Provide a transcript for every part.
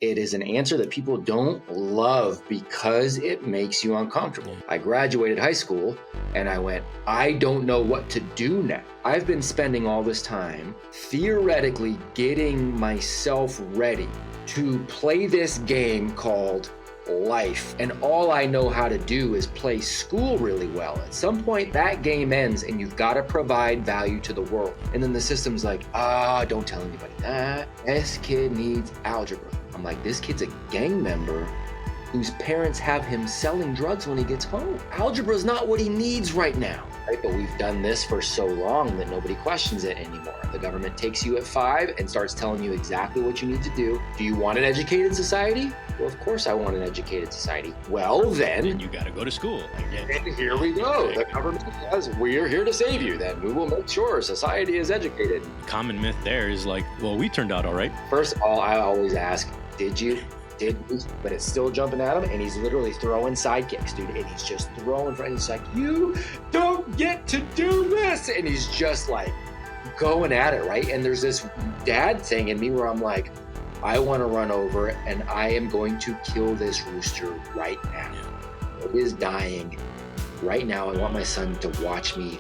It is an answer that people don't love because it makes you uncomfortable. I graduated high school and I went, I don't know what to do now. I've been spending all this time theoretically getting myself ready to play this game called life. And all I know how to do is play school really well. At some point that game ends and you've got to provide value to the world. And then the system's like, don't tell anybody that. This kid needs algebra. I'm like, this kid's a gang member whose parents have him selling drugs when he gets home. Algebra is not what he needs right now. Right? But we've done this for so long that nobody questions it anymore. The government takes you at 5 and starts telling you exactly what you need to do. Do you want an educated society? Well, of course I want an educated society. Well, then you got to go to school. And here we go. The government says, we're here to save you. Then we will make sure society is educated. Common myth there is like, well, we turned out all right. First of all, I always ask, did you? But it's still jumping at him, and he's literally throwing sidekicks, dude. And he's just throwing, and he's like, you don't get to do this. And he's just like going at it, right? And there's this dad thing in me where I'm like, I want to run over and I am going to kill this rooster right now. It is dying right now. I want my son to watch me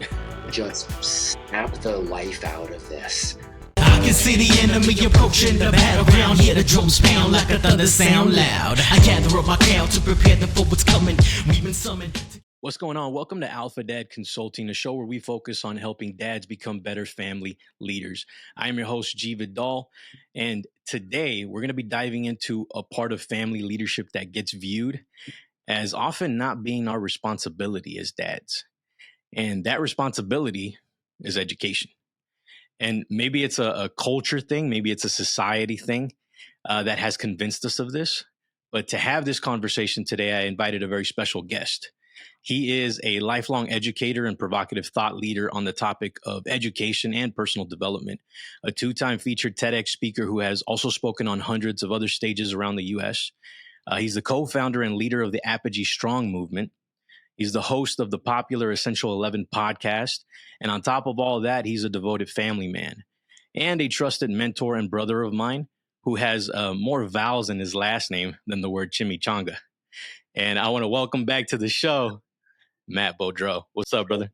just snap the life out of this. I can see the enemy approaching the battleground. Hear the drums pound like a thunder sound loud. I gather up my crowd to prepare them for what's coming. We've been summoned. What's going on? Welcome to Alpha Dad Consulting, a show where we focus on helping dads become better family leaders. I am your host, G Vidal, and today we're going to be diving into a part of family leadership that gets viewed as often not being our responsibility as dads. And that responsibility is education. And maybe it's a culture thing, maybe it's a society thing that has convinced us of this. But to have this conversation today, I invited a very special guest. He is a lifelong educator and provocative thought leader on the topic of education and personal development, a 2-time featured TEDx speaker who has also spoken on hundreds of other stages around the U.S. He's the co-founder and leader of the Apogee Strong movement. He's the host of the popular Essential 11 podcast. And on top of all that, he's a devoted family man and a trusted mentor and brother of mine who has more vowels in his last name than the word chimichanga. And I want to welcome back to the show, Matt Beaudreau. What's up, brother?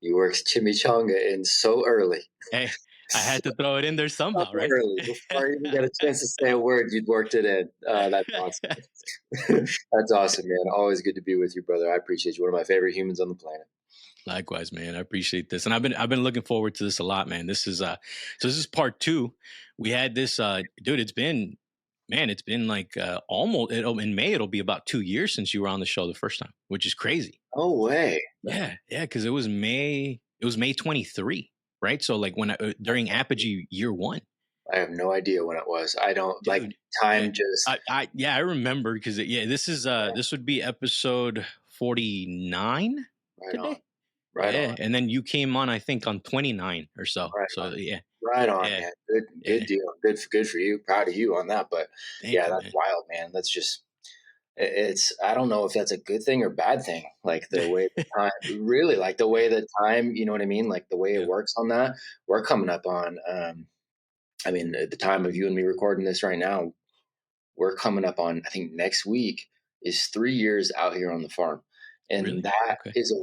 You worked chimichanga in so early. Hey, I had to throw it in there somehow, right? Early. Before you even get a chance to say a word, you'd worked it in. That's awesome. That's awesome, man. Always good to be with you, brother. I appreciate you. One of my favorite humans on the planet. Likewise, man. I appreciate this. And I've been looking forward to this a lot, man. This is this is part 2. We had this dude, it's been like almost in May, it'll be about 2 years since you were on the show the first time, which is crazy. No way. Yeah, because it was May 23, right? So like when during Apogee year 1. I have no idea when it was. I don't like time. I remember because this would be episode 49 right today. On. Right on. And then you came on, I think, on 29 or so. Right so on. Yeah. Right on, man. Good deal. Good for you. Proud of you on that. But that's wild, man. That's just, I don't know if that's a good thing or bad thing. Like the way the time, really like the way the time, you know what I mean? Like the way it works on that. We're coming up on, at the time of you and me recording this right now, we're coming up on, I think next week is 3 years out here on the farm. And really? That is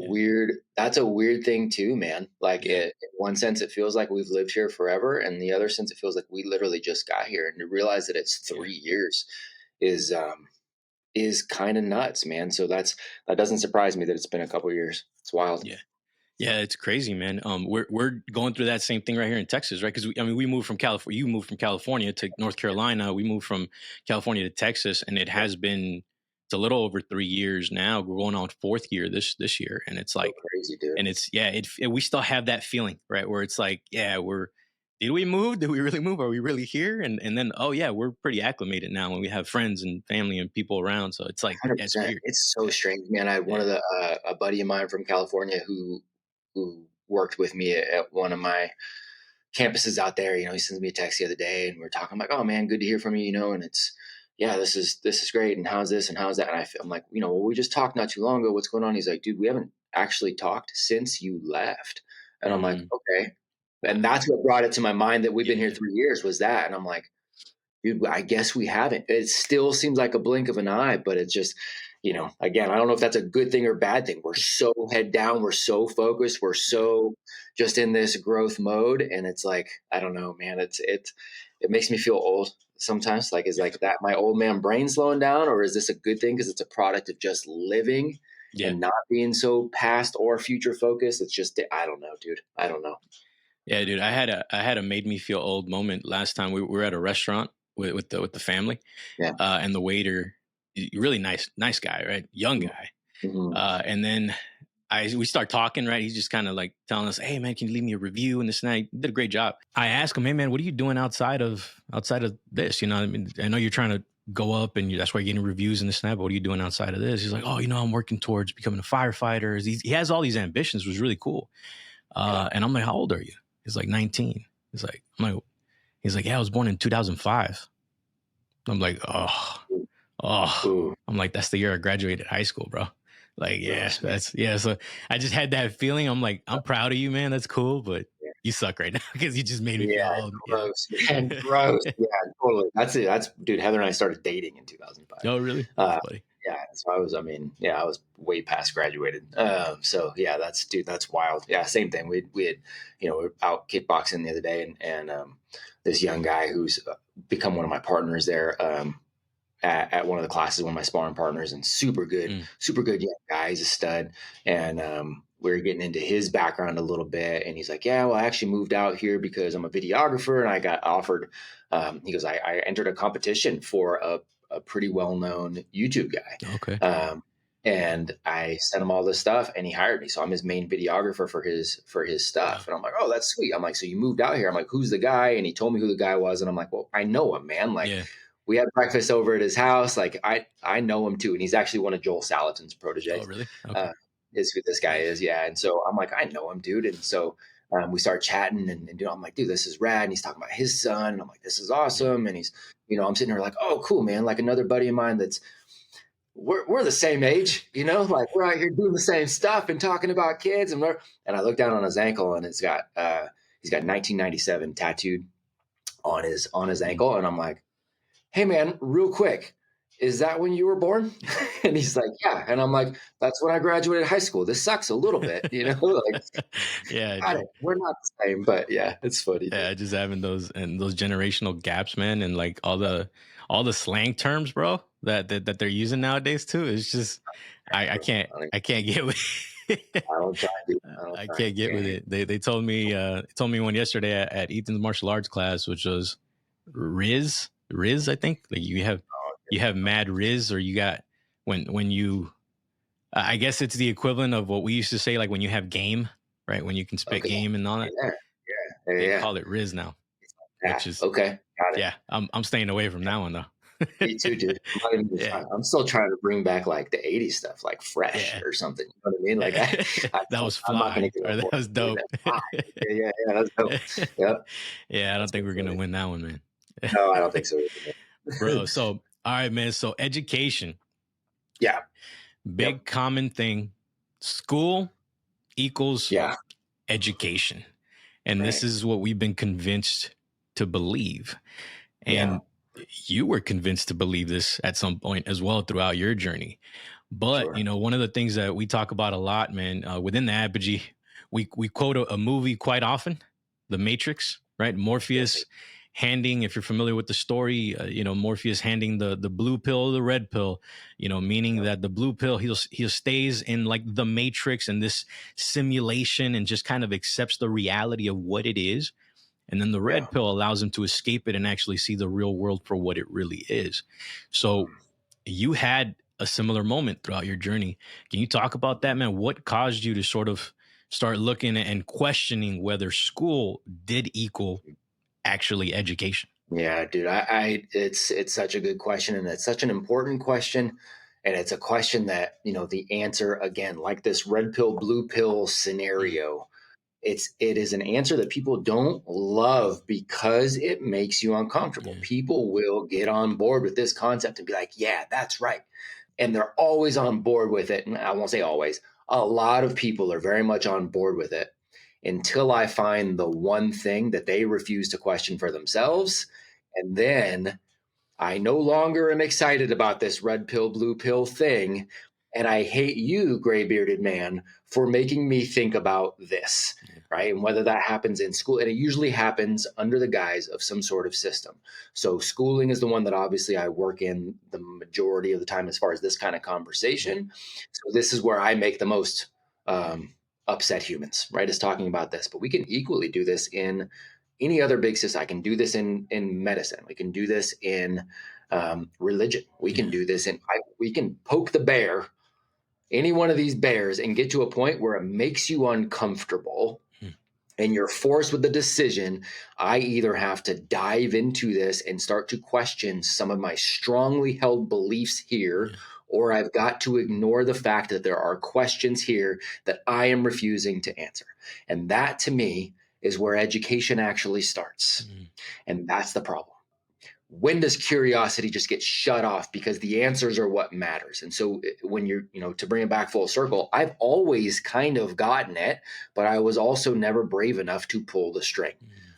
that's a weird thing too, man. Like in one sense, it feels like we've lived here forever. And the other sense, it feels like we literally just got here. And to realize that it's 3 years is kind of nuts, man. So that doesn't surprise me that it's been a couple of years. It's wild. Yeah, it's crazy, man. We're going through that same thing right here in Texas, right? Because we moved from California. You moved from California to North Carolina. We moved from California to Texas, and it has been. It's a little over 3 years now. We're going on 4th year this year, and it's like so crazy, dude. And it's we still have that feeling, right? Where it's like, did we move? Did we really move? Are we really here? And then we're pretty acclimated now when we have friends and family and people around. So it's like it's weird. It's so strange, man. I had one of a buddy of mine from California who worked with me at one of my campuses out there. You know, he sends me a text the other day, and we're talking. I'm like, oh man, good to hear from you. You know, and it's. Yeah, this is great. And how's this and how's that? And I'm like, we just talked not too long ago. What's going on? He's like, dude, we haven't actually talked since you left. And I'm like, okay. And that's what brought it to my mind that we've been here 3 years was that. And I'm like, dude, I guess we haven't. It still seems like a blink of an eye, but it's just, again, I don't know if that's a good thing or bad thing. We're so head down, we're so focused, we're so just in this growth mode, and it's like, I don't know, man. It makes me feel old sometimes. Like, is like that my old man brain slowing down, or is this a good thing because it's a product of just living and not being so past or future focused? It's just, I don't know, dude. I don't know. Yeah, dude. I had a made me feel old moment last time. We were at a restaurant with the family, and the waiter, really nice guy, right? Young guy. Mm-hmm. And then we start talking, right? He's just kind of like telling us, "Hey, man, can you leave me a review?" And this and that. He did a great job. I asked him, "Hey, man, what are you doing outside of this? I mean, I know you're trying to go up, and that's why you're getting reviews and this and that. But what are you doing outside of this?" He's like, "Oh, I'm working towards becoming a firefighter." He has all these ambitions. It was really cool. And I'm like, "How old are you?" He's like 19. He's like, "Yeah, I was born in 2005." I'm like, I'm like, that's the year I graduated high school, bro. Like, so I just had that feeling. I'm like, I'm proud of you, man. That's cool, but you suck right now because you just made me feel old. Gross, man, gross. Yeah, totally. That's it. Dude, Heather and I started dating in 2005. Oh, really? That's funny. Yeah, so I was way past graduated. So yeah, that's wild. Yeah, same thing. We had, we were out kickboxing the other day, and this young guy who's become one of my partners there, at one of the classes, one of my sparring partners, and super good young guy. He's a stud. And we were getting into his background a little bit. And he's like, "Yeah, well, I actually moved out here because I'm a videographer, and I got offered," he goes, I entered a competition for a pretty well-known YouTube guy. Okay. And I sent him all this stuff, and he hired me. So I'm his main videographer for his stuff. And I'm like, "Oh, that's sweet." I'm like, "So you moved out here?" I'm like, "Who's the guy?" And he told me who the guy was. And I'm like, "Well, I know him, man. Like, we had breakfast over at his house. Like, I know him too." And he's actually one of Joel Salatin's proteges. Oh, really? Okay. Is who this guy is. Yeah. And so I'm like, I know him, dude. And so we start chatting, and I'm like, "Dude, this is rad." And he's talking about his son. And I'm like, "This is awesome." And he's, I'm sitting here like, "Oh, cool, man." Like another buddy of mine we're the same age, like we're out here doing the same stuff and talking about kids. And I look down on his ankle, and he's got 1997 tattooed on his ankle. And I'm like, "Hey, man, real quick, is that when you were born?" And he's like, "Yeah." And I'm like, "That's when I graduated high school. This sucks a little bit, like, yeah, we're not the same." But yeah, it's funny. Yeah, just having those generational gaps, man, and like all the slang terms, bro, that they're using nowadays too. It's just I can't get with I can't get with it. They told me one yesterday at Ethan's martial arts class, which was Riz, I think. Like you have mad Riz, or you got when you I guess it's the equivalent of what we used to say, like when you have game, right? When you can spit game and all that. They call it Riz now. Which is okay. Got it. Yeah, I'm staying away from that one though. Me too, dude. I'm still trying to bring back like the 80s stuff, like Fresh or something. You know what I mean? Like that was fly. That was dope. Yeah, that's dope. Yep. Yeah, I don't think we're gonna win that one, man. No, I don't think so, bro. So, all right, man. So, education. Yeah. Big common thing. School equals education, and this is what we've been convinced to believe, and you were convinced to believe this at some point as well throughout your journey. But one of the things that we talk about a lot, man, within the Apogee, we quote a movie quite often, The Matrix, right? Morpheus handing, if you're familiar with the story, Morpheus handing the blue pill, the red pill, meaning that the blue pill, he stays in like the Matrix and this simulation and just kind of accepts the reality of what it is. And then the red pill allows him to escape it and actually see the real world for what it really is. So you had a similar moment throughout your journey. Can you talk about that, man? What caused you to sort of start looking and questioning whether school did equal actually education? Yeah, dude, it's such a good question, and it's such an important question. And it's a question that, the answer, again, like this red pill, blue pill scenario, it is an answer that people don't love because it makes you uncomfortable. Yeah. People will get on board with this concept and be like, "Yeah, that's right." And they're always on board with it. And I won't say always. A lot of people are very much on board with it until I find the one thing that they refuse to question for themselves. And then I no longer am excited about this red pill, blue pill thing. And I hate you, gray bearded man, for making me think about this, right? And whether that happens in school, and it usually happens under the guise of some sort of system. So schooling is the one that obviously I work in the majority of the time as far as this kind of conversation. So this is where I make the most upset humans, right? Is talking about this. But we can equally do this in any other big system. I can do this in medicine. We can do this in religion. We can do this we can poke the bear, any one of these bears, and get to a point where it makes you uncomfortable and you're forced with the decision. I either have to dive into this and start to question some of my strongly held beliefs here, or I've got to ignore the fact that there are questions here that I am refusing to answer. And that to me is where education actually starts. And that's the problem. When does curiosity just get shut off because the answers are what matters? And so when you're, to bring it back full circle, I've always kind of gotten it, but I was also never brave enough to pull the string.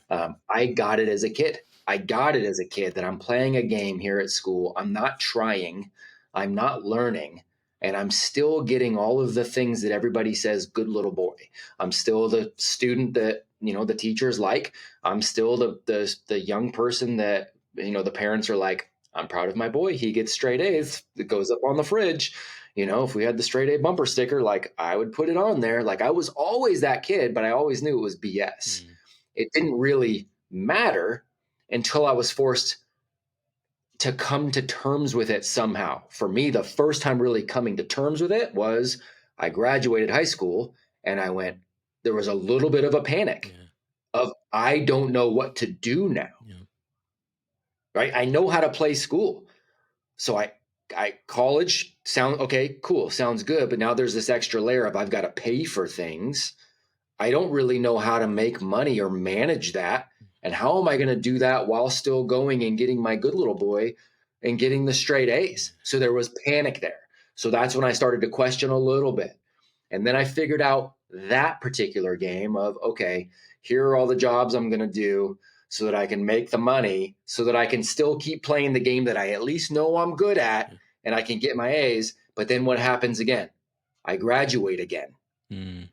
I got it as a kid. That I'm playing a game here at school. I'm not trying. I'm not learning. And I'm still getting all of the things that everybody says, good little boy. I'm still the student that, the teachers like. I'm still the young person that, the parents are like, I'm proud of my boy. He gets straight A's. It goes up on the fridge. If we had the straight A bumper sticker, like I would put it on there. Like I was always that kid, but I always knew it was BS. It didn't really matter until I was forced to come to terms with it somehow. For me, the first time really coming to terms with it was I graduated high school and there was a little bit of a panic of, I don't know what to do now. Right? I know how to play school. So college okay, cool. Sounds good. But now there's this extra layer of I've got to pay for things. I don't really know how to make money or manage that. And how am I going to do that while still going and getting my good little boy and getting the straight A's? So there was panic there. So that's when I started to question a little bit. And then I figured out that particular game of, okay, here are all the jobs I'm going to do so that I can make the money, so that I can still keep playing the game that I at least know I'm good at and I can get my A's. But then what happens again? I graduate again.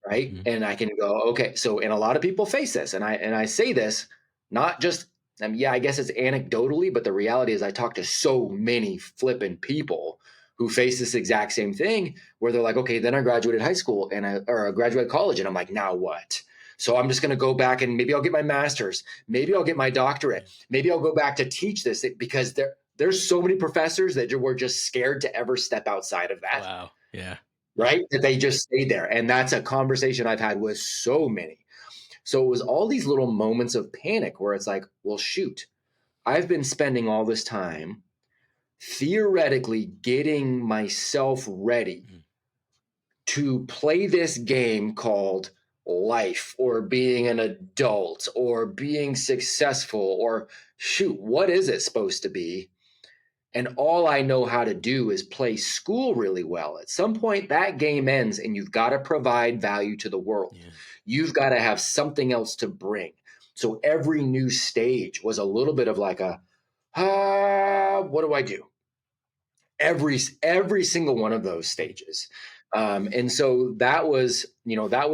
Right. And I can go, okay. So, and a lot of people face this. And I say this, not just, I guess it's anecdotally, but the reality is I talk to so many flipping people who face this exact same thing where they're like, okay, then I graduated high school or I graduated college. And I'm like, now what? So I'm just going to go back and maybe I'll get my master's. Maybe I'll get my doctorate. Maybe I'll go back to teach this because there's so many professors that were just scared to ever step outside of that. Wow. Yeah. Right? That they just stayed there. And that's a conversation I've had with so many. So it was all these little moments of panic where it's like, well, shoot, I've been spending all this time theoretically getting myself ready to play this game called life or being an adult or being successful or shoot, what is it supposed to be? And all I know how to do is play school really well. At some point that game ends and you've got to provide value to the world. You've got to have something else to bring. So every new stage was a little bit of like what do I do? Every single one of those stages. And so that was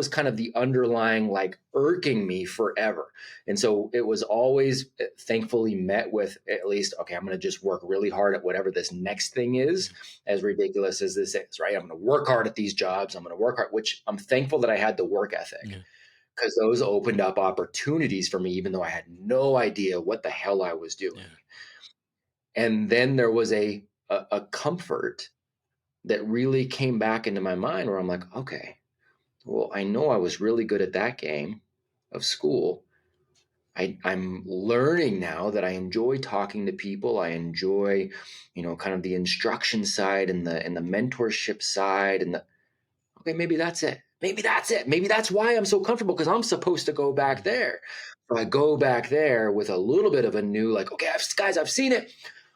kind of the underlying like irking me forever. And so it was always thankfully met with at least, okay, I'm going to just work really hard at whatever this next thing is, as ridiculous as this is, right? I'm going to work hard at these jobs. I'm going to work hard, which I'm thankful that I had the work ethic because those opened up opportunities for me, even though I had no idea what the hell I was doing. And then there was a comfort that really came back into my mind where I'm like, okay, well, I know I was really good at that game of school. I'm learning now that I enjoy talking to people. I enjoy, kind of the instruction side and the mentorship side okay, maybe that's it. Maybe that's it. Maybe that's why I'm so comfortable because I'm supposed to go back there. So I go back there with a little bit of a new, like, okay, guys, I've seen it.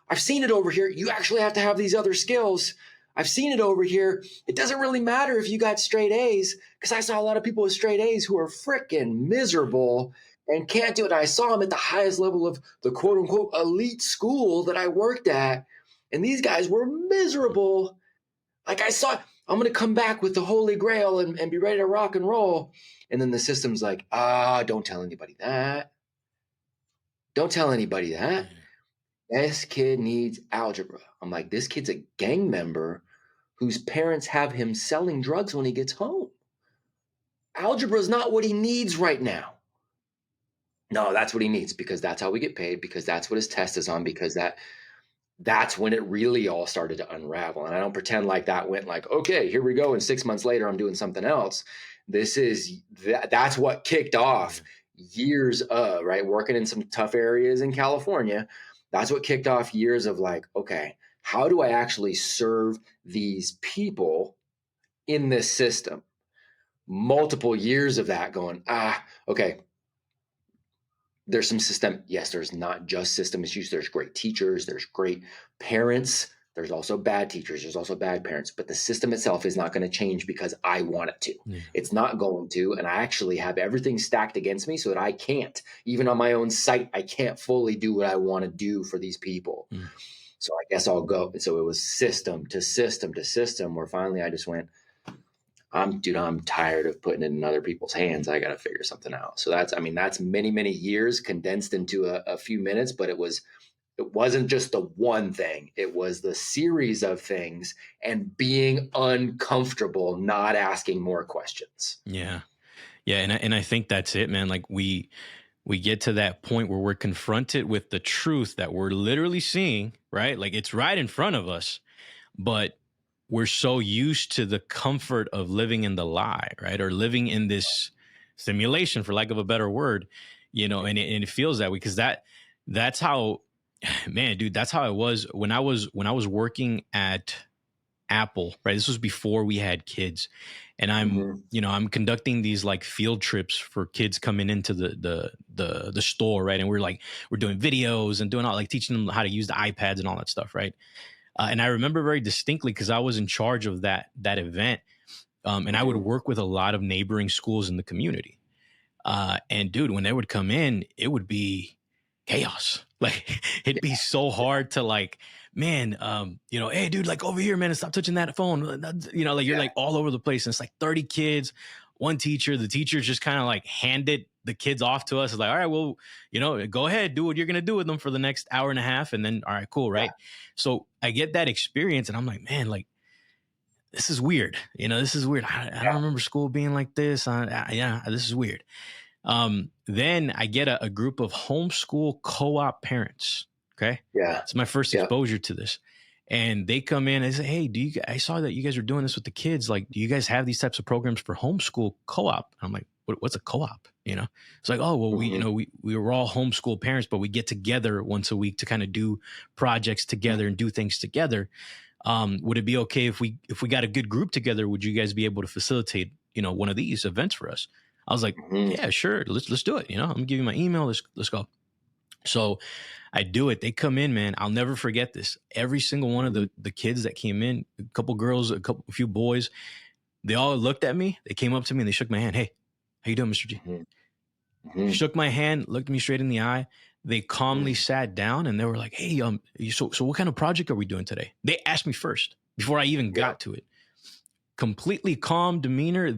I've seen it over here. You actually have to have these other skills. I've seen it over here. It doesn't really matter if you got straight A's because I saw a lot of people with straight A's who are freaking miserable and can't do it. I saw them at the highest level of the quote unquote elite school that I worked at. And these guys were miserable. Like I'm going to come back with the Holy Grail and be ready to rock and roll. And then the system's like, don't tell anybody that. Don't tell anybody that. This kid needs algebra. I'm like, this kid's a gang member whose parents have him selling drugs when he gets home. Algebra is not what he needs right now. No, that's what he needs because that's how we get paid, because that's what his test is on, because that's when it really all started to unravel. And I don't pretend like that went like, okay, here we go. And 6 months later, I'm doing something else. That's what kicked off years of, right? Working in some tough areas in California. That's what kicked off years of like, okay, how do I actually serve these people in this system? Multiple years of that going, okay, there's some system. Yes, there's not just system issues. There's great teachers. There's great parents. There's also bad teachers. There's also bad parents. But the system itself is not going to change because I want it to. Yeah. It's not going to. And I actually have everything stacked against me so that I can't. Even on my own site, I can't fully do what I want to do for these people. Mm. So I guess I'll go. So it was system to system to system where finally I just went, I'm tired of putting it in other people's hands. I got to figure something out. So that's many, many years condensed into a few minutes, but it wasn't just the one thing. It was the series of things and being uncomfortable, not asking more questions. Yeah. Yeah. And I think that's it, man. Like we get to that point where we're confronted with the truth that we're literally seeing, right? Like it's right in front of us, but we're so used to the comfort of living in the lie, right? Or living in this simulation, for lack of a better word, and it feels that way because that's how, man, dude, that's how it was when I was working at Apple, right? This was before we had kids, and I'm conducting these like field trips for kids coming into the store, right? And we're doing videos and doing all like teaching them how to use the iPads and all that stuff, right? And I remember very distinctly because I was in charge of that event. And I would work with a lot of neighboring schools in the community. And dude, when they would come in, it would be chaos. Like it'd be so hard to like, man, hey dude, like over here, man, stop touching that phone. You're like all over the place. And it's like 30 kids, one teacher, the teacher just kind of like handed the kids off to us. It's like, all right, well, go ahead, do what you're going to do with them for the next hour and a half. And then, all right, cool. Right. Yeah. So I get that experience and I'm like, man, like, this is weird. This is weird. I don't remember school being like this. This is weird. Then I get a group of homeschool co-op parents. Okay. Yeah. It's my first exposure to this. And they come in and say, hey, I saw that you guys are doing this with the kids. Like, do you guys have these types of programs for homeschool co-op? I'm like, what's a co-op? It's like, oh, well, we were all homeschool parents, but we get together once a week to kind of do projects together and do things together. Would it be okay if we got a good group together? Would you guys be able to facilitate, one of these events for us? I was like, yeah, sure. Let's do it. I'm gonna give you my email. Let's go. So I do it. They come in, man. I'll never forget this. Every single one of the kids that came in, a couple girls, a few boys, they all looked at me. They came up to me and they shook my hand. Hey, how you doing, Mr. G? Shook my hand, looked me straight in the eye. They calmly sat down and they were like, hey, so what kind of project are we doing today? They asked me first before I even got to it. Completely calm demeanor.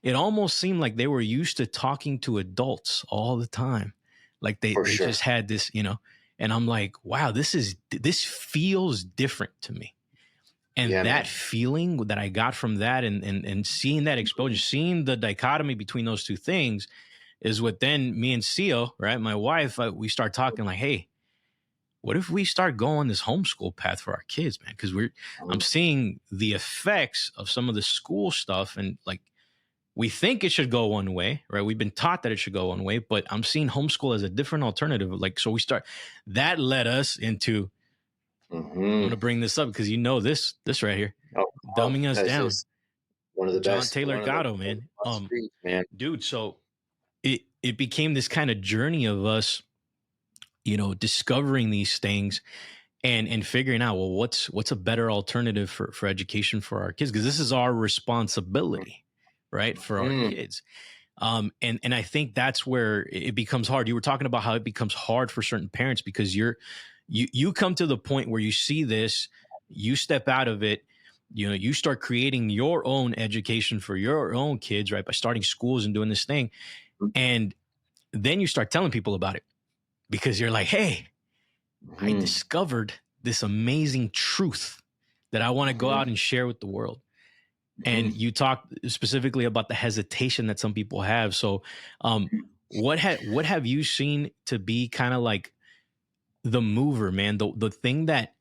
It almost seemed like they were used to talking to adults all the time. Like they just had this, and I'm like, wow, this feels different to me. And that feeling that I got from that and seeing that exposure, seeing the dichotomy between those two things is what then me and Cio, right, my wife, we start talking like, hey, what if we start going this homeschool path for our kids, man? Because I'm seeing the effects of some of the school stuff and like, we think it should go one way, right? We've been taught that it should go one way, but I'm seeing homeschool as a different alternative. Like, so that led us into, I'm going to bring this up because this right here, dumbing us down. One of the John best. Taylor Gatto, man. Dude, so it became this kind of journey of us, discovering these things and figuring out, well, what's a better alternative for education for our kids? Because this is our responsibility. Right. For our kids. And I think that's where it becomes hard. You were talking about how it becomes hard for certain parents because you come to the point where you see this, you step out of it, you start creating your own education for your own kids, right? By starting schools and doing this thing. And then you start telling people about it because you're like, hey, I discovered this amazing truth that I want to go out and share with the world. And you talked specifically about the hesitation that some people have. So what have you seen to be kind of like the mover, man, the thing that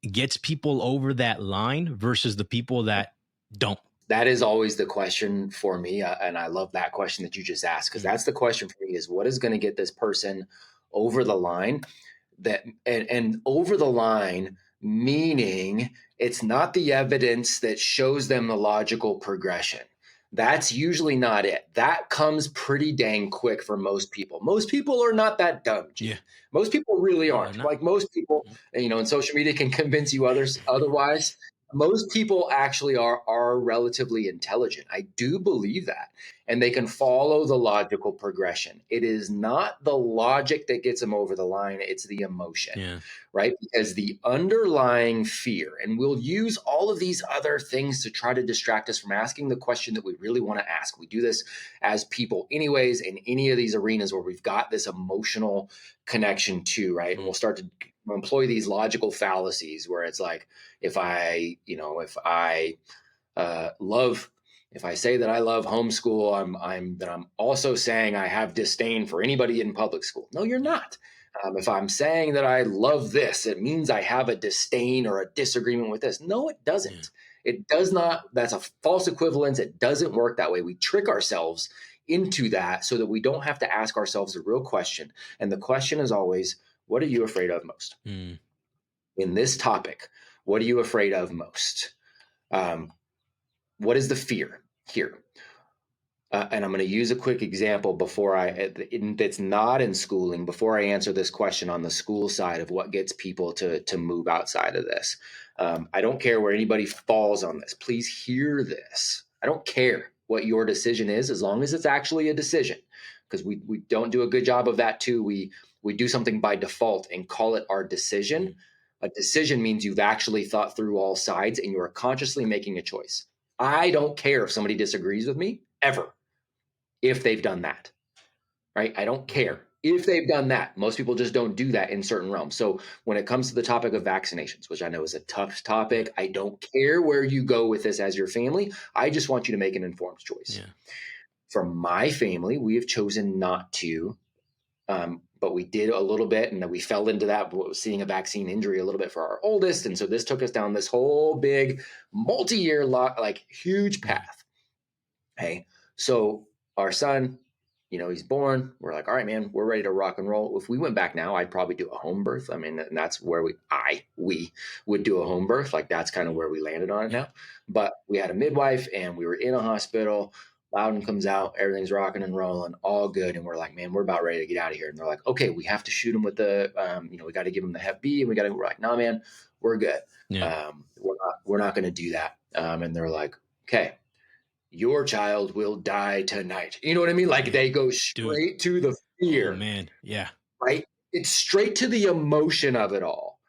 gets people over that line versus the people that don't? That is always the question for me. And I love that question that you just asked, because that's the question for me, is what is going to get this person over the line? That and over the line, meaning it's not the evidence that shows them the logical progression. That's usually not it. That comes pretty dang quick for most people. Most people are not that dumb, G. Yeah. Most people really aren't. Like most people, and social media can convince you otherwise. Most people actually are relatively intelligent. I do believe that. And they can follow the logical progression. It is not the logic that gets them over the line, it's the emotion, right? Because the underlying fear, and we'll use all of these other things to try to distract us from asking the question that we really want to ask. We do this as people anyways, in any of these arenas where we've got this emotional connection to, right? And we'll start to employ these logical fallacies where it's like, if I say that I love homeschool, I'm also saying I have disdain for anybody in public school. No, you're not. If I'm saying that I love this, it means I have a disdain or a disagreement with this. No, it doesn't. It does not. That's a false equivalence. It doesn't work that way. We trick ourselves into that so that we don't have to ask ourselves the real question. And the question is always, what are you afraid of most? In this topic, what are you afraid of most? What is the fear here? And I'm going to use a quick example that's not in schooling, before I answer this question on the school side of what gets people to move outside of this. I don't care where anybody falls on this. Please hear this. I don't care what your decision is, as long as it's actually a decision, because we don't do a good job of that too. We do something by default and call it our decision. A decision means you've actually thought through all sides and you are consciously making a choice. I don't care if somebody disagrees with me ever, if they've done that, right? I don't care if they've done that. Most people just don't do that in certain realms. So when it comes to the topic of vaccinations, which I know is a tough topic, I don't care where you go with this as your family. I just want you to make an informed choice. For my family, we have chosen not to, but we did a little bit, and then we fell into that, seeing a vaccine injury a little bit for our oldest. And so this took us down this whole big multi-year, huge path. Hey, so our son, he's born. We're like, all right, man, we're ready to rock and roll. If we went back now, I'd probably do a home birth. I mean, and that's where we would do a home birth. Like that's kind of where we landed on it now. But we had a midwife and we were in a hospital. Loudon comes out, everything's rocking and rolling, all good. And we're like, man, we're about ready to get out of here. And they're like, okay, we have to shoot him with we got to give him the Hep B, and we're like, nah, man, we're good. We're not going to do that. And they're like, okay, your child will die tonight. You know what I mean? Like they go straight to the fear. Oh, man. Yeah. Right. It's straight to the emotion of it all.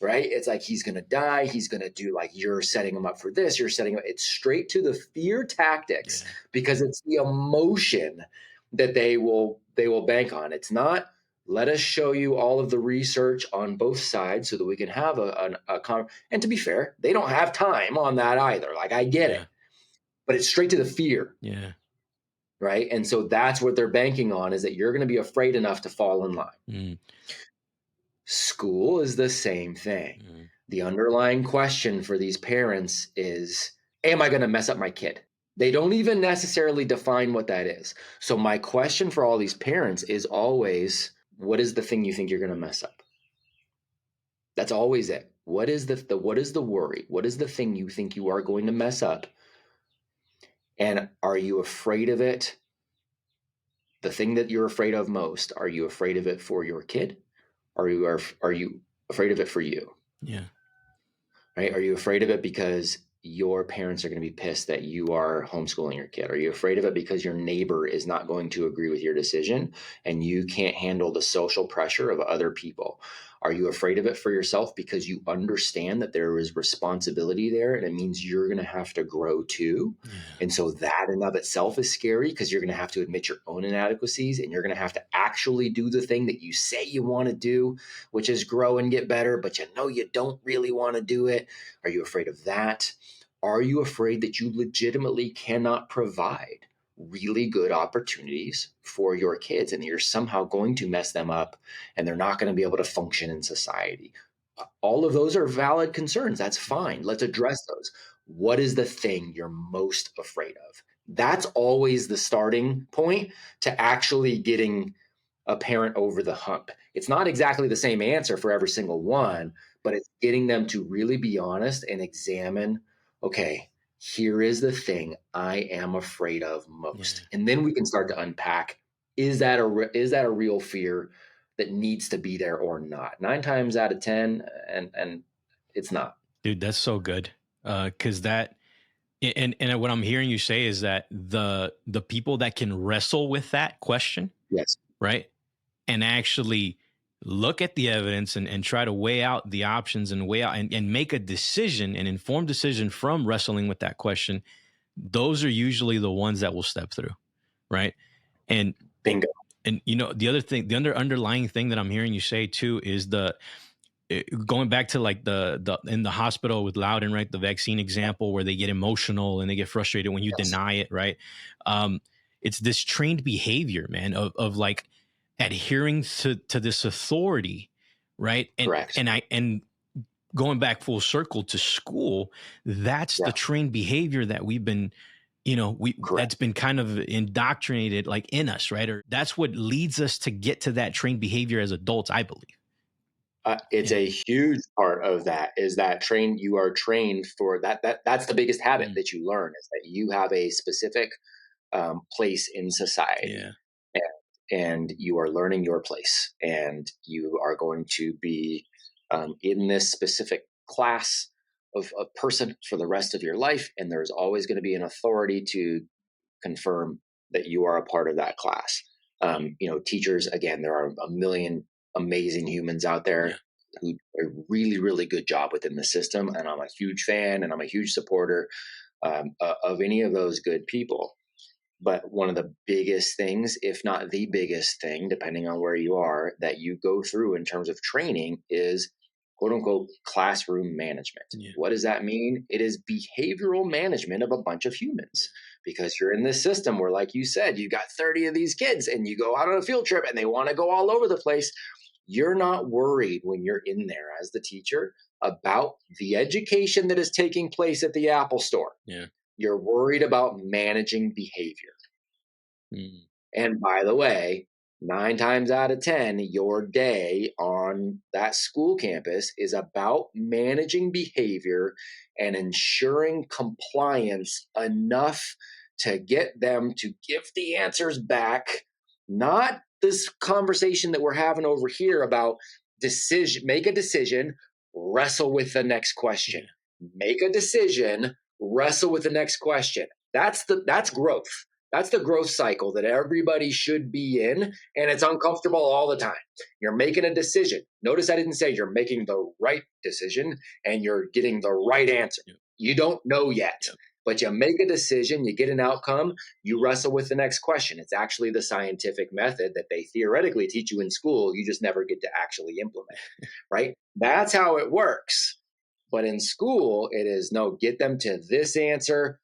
Right. It's like, he's going to die. He's going to do, like, you're setting him up for this. It's straight to the fear tactics, because it's the emotion that they will bank on. It's not, let us show you all of the research on both sides so that we can have and to be fair, they don't have time on that either. Like I get it, but it's straight to the fear. Yeah. Right. And so that's what they're banking on, is that you're going to be afraid enough to fall in line. School is the same thing. The underlying question for these parents is, am I going to mess up my kid? They don't even necessarily define what that is. So my question for all these parents is always, what is the thing you think you're going to mess up? That's always it. What is the worry? What is the thing you think you are going to mess up? And are you afraid of it? The thing that you're afraid of most, are you afraid of it for your kid? Are you afraid of it for you? Yeah. Right? Are you afraid of it because your parents are going to be pissed that you are homeschooling your kid? Are you afraid of it because your neighbor is not going to agree with your decision and you can't handle the social pressure of other people? Are you afraid of it for yourself because you understand that there is responsibility there and it means you're going to have to grow too? Yeah. And so that in of itself is scary because you're going to have to admit your own inadequacies and you're going to have to actually do the thing that you say you want to do, which is grow and get better, but you know you don't really want to do it. Are you afraid of that? Are you afraid that you legitimately cannot provide really good opportunities for your kids and you're somehow going to mess them up and they're not going to be able to function in society? All of those are valid concerns. That's fine. Let's address those. What is the thing you're most afraid of? That's always the starting point to actually getting a parent over the hump. It's not exactly the same answer for every single one, but it's getting them to really be honest and examine, okay, here is the thing I am afraid of most. Yeah. And then we can start to unpack, is that a real fear that needs to be there or not? 9 times out of 10 and it's not. Dude, that's so good. Cause that, and what I'm hearing you say is that the people that can wrestle with that question, Yes. right, and actually look at the evidence and try to weigh out the options and weigh out and make a decision, an informed decision from wrestling with that question, those are usually the ones that will step through, right? And Bingo. and you know, the other thing, the underlying thing that I'm hearing you say too is going back to like the in the hospital with Loudon, right? The vaccine example where they get emotional and they get frustrated when you Yes. deny it, right? It's this trained behavior, man, of like adhering to this authority, right? Correct. And going back full circle to school, that's the Yeah. trained behavior that we've been, you know, Correct. that's been kind of indoctrinated like in us, right? Or that's what leads us to get to that trained behavior as adults, I believe. It's Yeah. a huge part of that is that you are trained for that's the biggest habit Mm. that you learn is that you have a specific place in society Yeah. and you are learning your place and you are going to be in this specific class of a person for the rest of your life. And there's always going to be an authority to confirm that you are a part of that class. Teachers, again, there are a million amazing humans out there who do a really, really good job within the system. And I'm a huge fan and I'm a huge supporter of any of those good people. But one of the biggest things, if not the biggest thing, depending on where you are, that you go through in terms of training is quote unquote classroom management. Yeah. What does that mean? It is behavioral management of a bunch of humans because you're in this system where, like you said, you got 30 of these kids and you go out on a field trip and they want to go all over the place. You're not worried when you're in there as the teacher about the education that is taking place at the Apple store. Yeah. You're worried about managing behavior. Mm. And by the way, 9 times out of 10, your day on that school campus is about managing behavior and ensuring compliance enough to get them to give the answers back, not this conversation that we're having over here about make a decision, wrestle with the next question. Make a decision, wrestle with the next question. That's growth. That's the growth cycle that everybody should be in, and it's uncomfortable all the time. You're making a decision. Notice I didn't say you're making the right decision and you're getting the right answer. Yep. You don't know yet, Yep. but you make a decision, you get an outcome, you wrestle with the next question. It's actually the scientific method that they theoretically teach you in school. You just never get to actually implement, right? That's how it works. But in school, it is no, get them to this answer,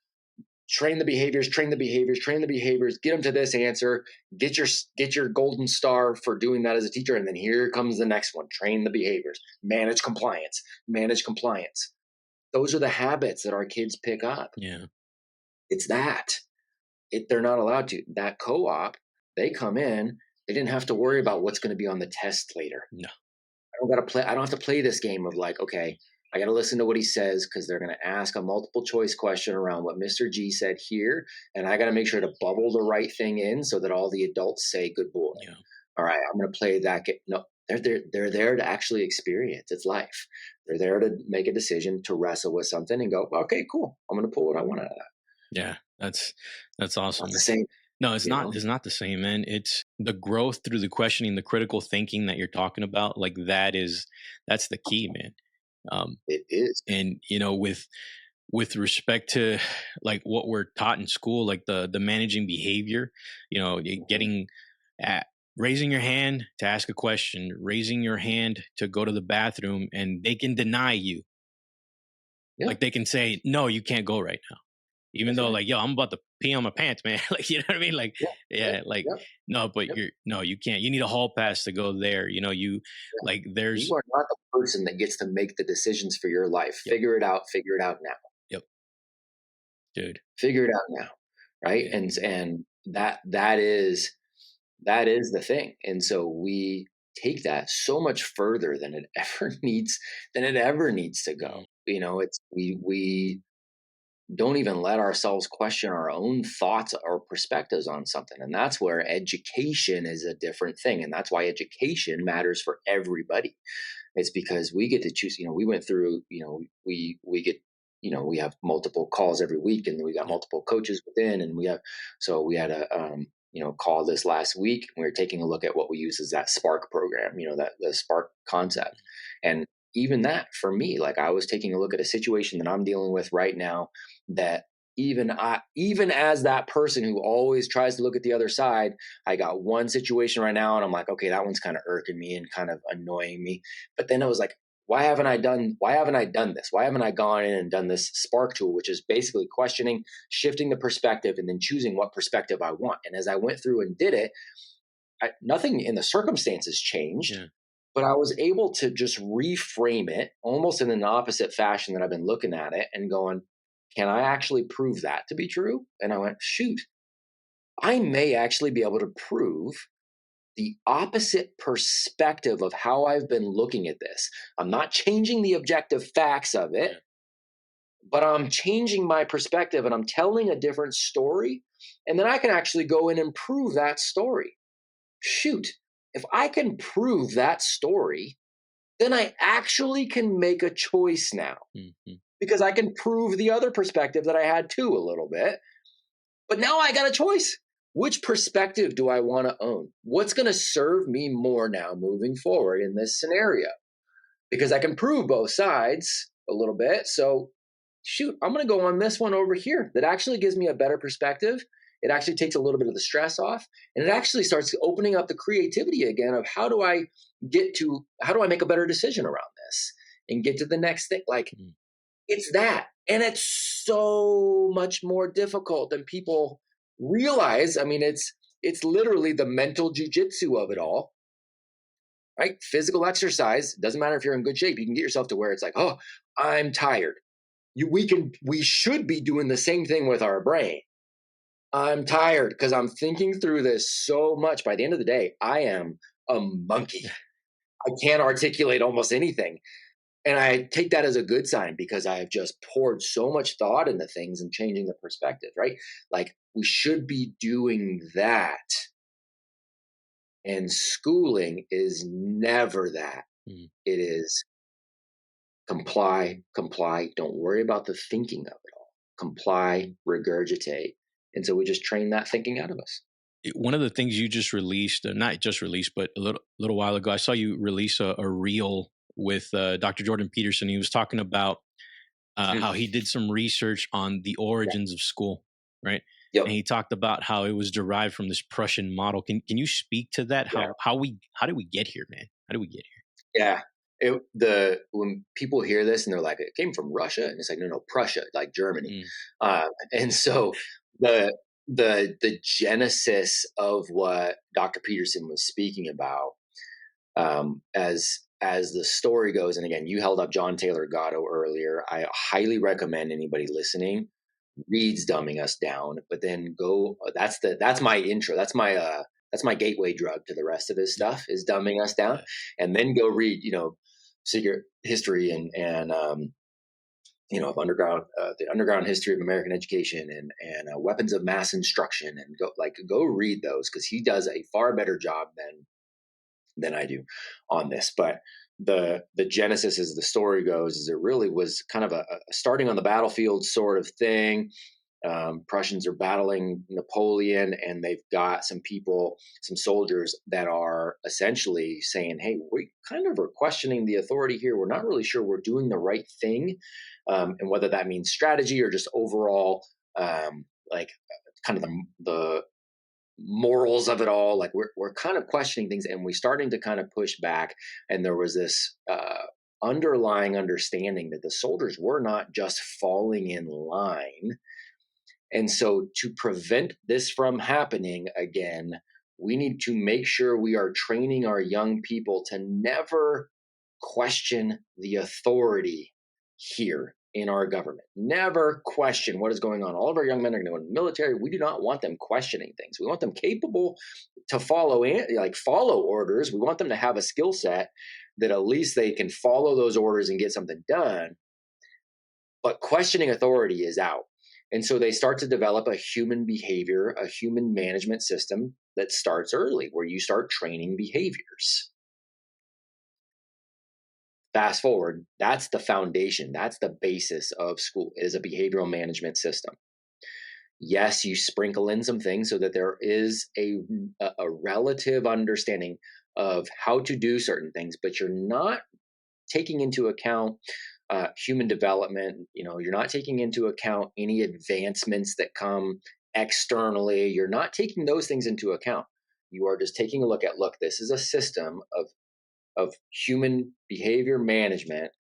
train the behaviors, train the behaviors, train the behaviors, get them to this answer, get your golden star for doing that as a teacher. And then here comes the next one, train the behaviors, manage compliance. Those are the habits that our kids pick up. Yeah. It's that. They're not allowed to. That co-op, they come in, they didn't have to worry about what's going to be on the test later. No. I don't have to play this game of like, okay, I got to listen to what he says because they're going to ask a multiple choice question around what Mr. G said here. And I got to make sure to bubble the right thing in so that all the adults say good boy. Yeah. All right, I'm going to play that game. No, They're there to actually experience. It's life. They're there to make a decision, to wrestle with something and go, okay, cool. I'm going to pull what I want out of that. Yeah, that's awesome. Not the same, No, it's you not. know. It's not the same, man. It's the growth through the questioning, the critical thinking that you're talking about. Like that's the key, man. It is. And with respect to like what we're taught in school, like the managing behavior, getting at raising your hand to ask a question, raising your hand to go to the bathroom, and they can deny you. Yeah. Like they can say, no, you can't go right now. Even That's though right. like, yo, I'm about to pee on my pants, man. Like, you know what I mean? Like, Yeah. like, Yep. no, but Yep. no, you can't. You need a hall pass to go there. You Yeah. like, You there's, are not the person that gets to make the decisions for your life. yep, Figure it out. Figure it out now. yep, dude. Figure it out now. Right. Yeah. And that is the thing. And so we take that so much further than it ever needs to go. Mm, It's we don't even let ourselves question our own thoughts or perspectives on something. And that's where education is a different thing. And that's why education matters for everybody. It's because we get to choose. We went through, we get, we have multiple calls every week, and we got yeah. multiple coaches within, and we had a, call this last week. We were taking a look at what we use as that Spark program, that the Spark concept. And even that for me, like I was taking a look at a situation that I'm dealing with right now, that even as that person who always tries to look at the other side, I got one situation right now and I'm like, okay, that one's kind of irking me and kind of annoying me. But then I was like, why haven't I done this? Why haven't I gone in and done this Spark tool, which is basically questioning, shifting the perspective, and then choosing what perspective I want. And as I went through and did it, nothing in the circumstances changed. Yeah. But I was able to just reframe it almost in an opposite fashion that I've been looking at it and going, can I actually prove that to be true? And I went, shoot, I may actually be able to prove the opposite perspective of how I've been looking at this. I'm not changing the objective facts of it, but I'm changing my perspective and I'm telling a different story. And then I can actually go in and prove that story. Shoot, if I can prove that story, then I actually can make a choice now, because I can prove the other perspective that I had too a little bit. But now I got a choice. Which perspective do I want to own? What's going to serve me more now moving forward in this scenario? Because I can prove both sides a little bit. So shoot, I'm going to go on this one over here that actually gives me a better perspective. It actually takes a little bit of the stress off, and it actually starts opening up the creativity again of how do I make a better decision around this and get to the next thing. Like it's that. And it's so much more difficult than people realize. I mean, it's literally the mental jujitsu of it all, right? Physical exercise, doesn't matter if you're in good shape. You can get yourself to where it's like, oh, I'm tired. We should be doing the same thing with our brain. I'm tired because I'm thinking through this so much. By the end of the day, I am a monkey. I can't articulate almost anything. And I take that as a good sign because I've just poured so much thought into things and changing the perspective, right? Like we should be doing that. And schooling is never that. It is comply. Don't worry about the thinking of it all. Comply, regurgitate. And so we just train that thinking out of us. One of the things you just released, not just released, but a little while ago, I saw you release a reel with Dr. Jordan Peterson. He was talking about how he did some research on the origins of school, right? Yep. And he talked about how it was derived from this Prussian model. Can you speak to that? How did we get here, man? How did we get here? Yeah. When people hear this and they're like, it came from Russia, and it's like, no, Prussia, like Germany. And so the genesis of what Dr. Peterson was speaking about, as the story goes, and again, you held up John Taylor Gatto earlier. I highly recommend anybody listening reads Dumbing Us Down, but then that's my intro. That's my gateway drug to the rest of his stuff is Dumbing Us Down, and then go read, Secret History and of the underground history of American education and weapons of mass instruction, and go read those, because he does a far better job than I do on this. But the genesis, as the story goes, is it really was kind of a starting on the battlefield sort of thing. Prussians are battling Napoleon, and they've got some people, some soldiers that are essentially saying, "Hey, we kind of are questioning the authority here. We're not really sure we're doing the right thing," and whether that means strategy or just overall, like kind of the morals of it all. Like we're kind of questioning things, and we're starting to kind of push back. And there was this underlying understanding that the soldiers were not just falling in line. And so, to prevent this from happening again, we need to make sure we are training our young people to never question the authority here in our government. Never question what is going on. All of our young men are going to go in the military. We do not want them questioning things. We want them capable to follow orders. We want them to have a skill set that at least they can follow those orders and get something done. But questioning authority is out. And so they start to develop a human behavior, a human management system that starts early, where you start training behaviors. Fast forward, that's the foundation. That's the basis of school. It is a behavioral management system. Yes, you sprinkle in some things so that there is a relative understanding of how to do certain things, but you're not taking into account human development. You're not taking into account any advancements that come externally. You're not taking those things into account. You are just taking a look, this is a system of human behavior management.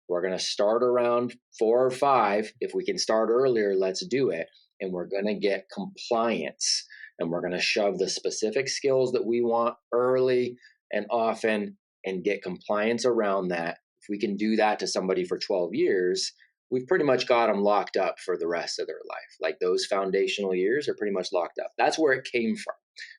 We're going to start around 4 or 5. If we can start earlier, let's do it. And we're going to get compliance, and we're going to shove the specific skills that we want early and often and get compliance around that. If we can do that to somebody for 12 years, we've pretty much got them locked up for the rest of their life. Like, those foundational years are pretty much locked up. That's where it came from.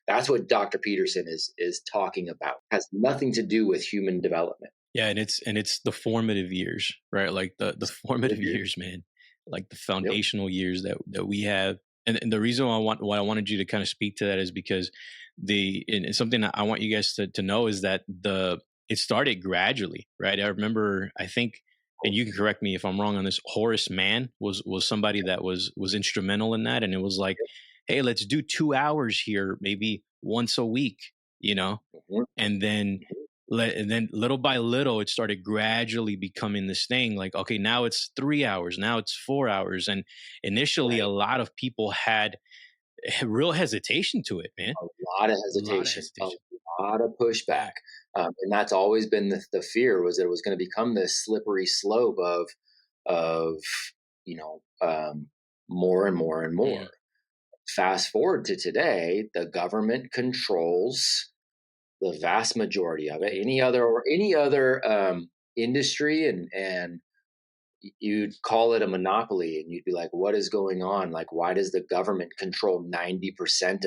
That's what Dr. Peterson is talking about. It has nothing to do with human development. Yeah, and it's the formative years, right? Like the formative years, man. Like the foundational years that we have. And the reason why I wanted you to kind of speak to that is because and something that I want you guys to know is that it started gradually, right? I remember, I think, and you can correct me if I'm wrong on this, Horace Mann was somebody that was instrumental in that. And it was like, hey, let's do 2 hours here, maybe once a week, and then little by little, it started gradually becoming this thing. Like, okay, now it's 3 hours, now it's 4 hours. And initially, a lot of people had real hesitation to it, man. A lot of hesitation. A lot of pushback. And that's always been the fear, was that it was going to become this slippery slope of more and more and more. Fast forward to today, the government controls the vast majority of it. Any other industry, and you'd call it a monopoly, and you'd be like, what is going on? Like, why does the government control 90%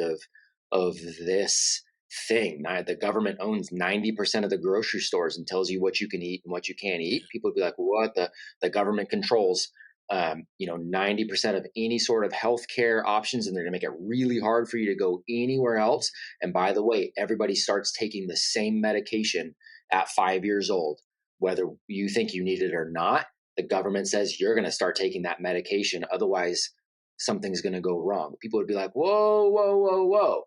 of this thing? The government owns 90% of the grocery stores and tells you what you can eat and what you can't eat. People would be like, what? The government controls 90% of any sort of healthcare options, and they're going to make it really hard for you to go anywhere else. And by the way, everybody starts taking the same medication at 5 years old, whether you think you need it or not. The government says you're going to start taking that medication, otherwise something's going to go wrong. People would be like, whoa, whoa, whoa, whoa.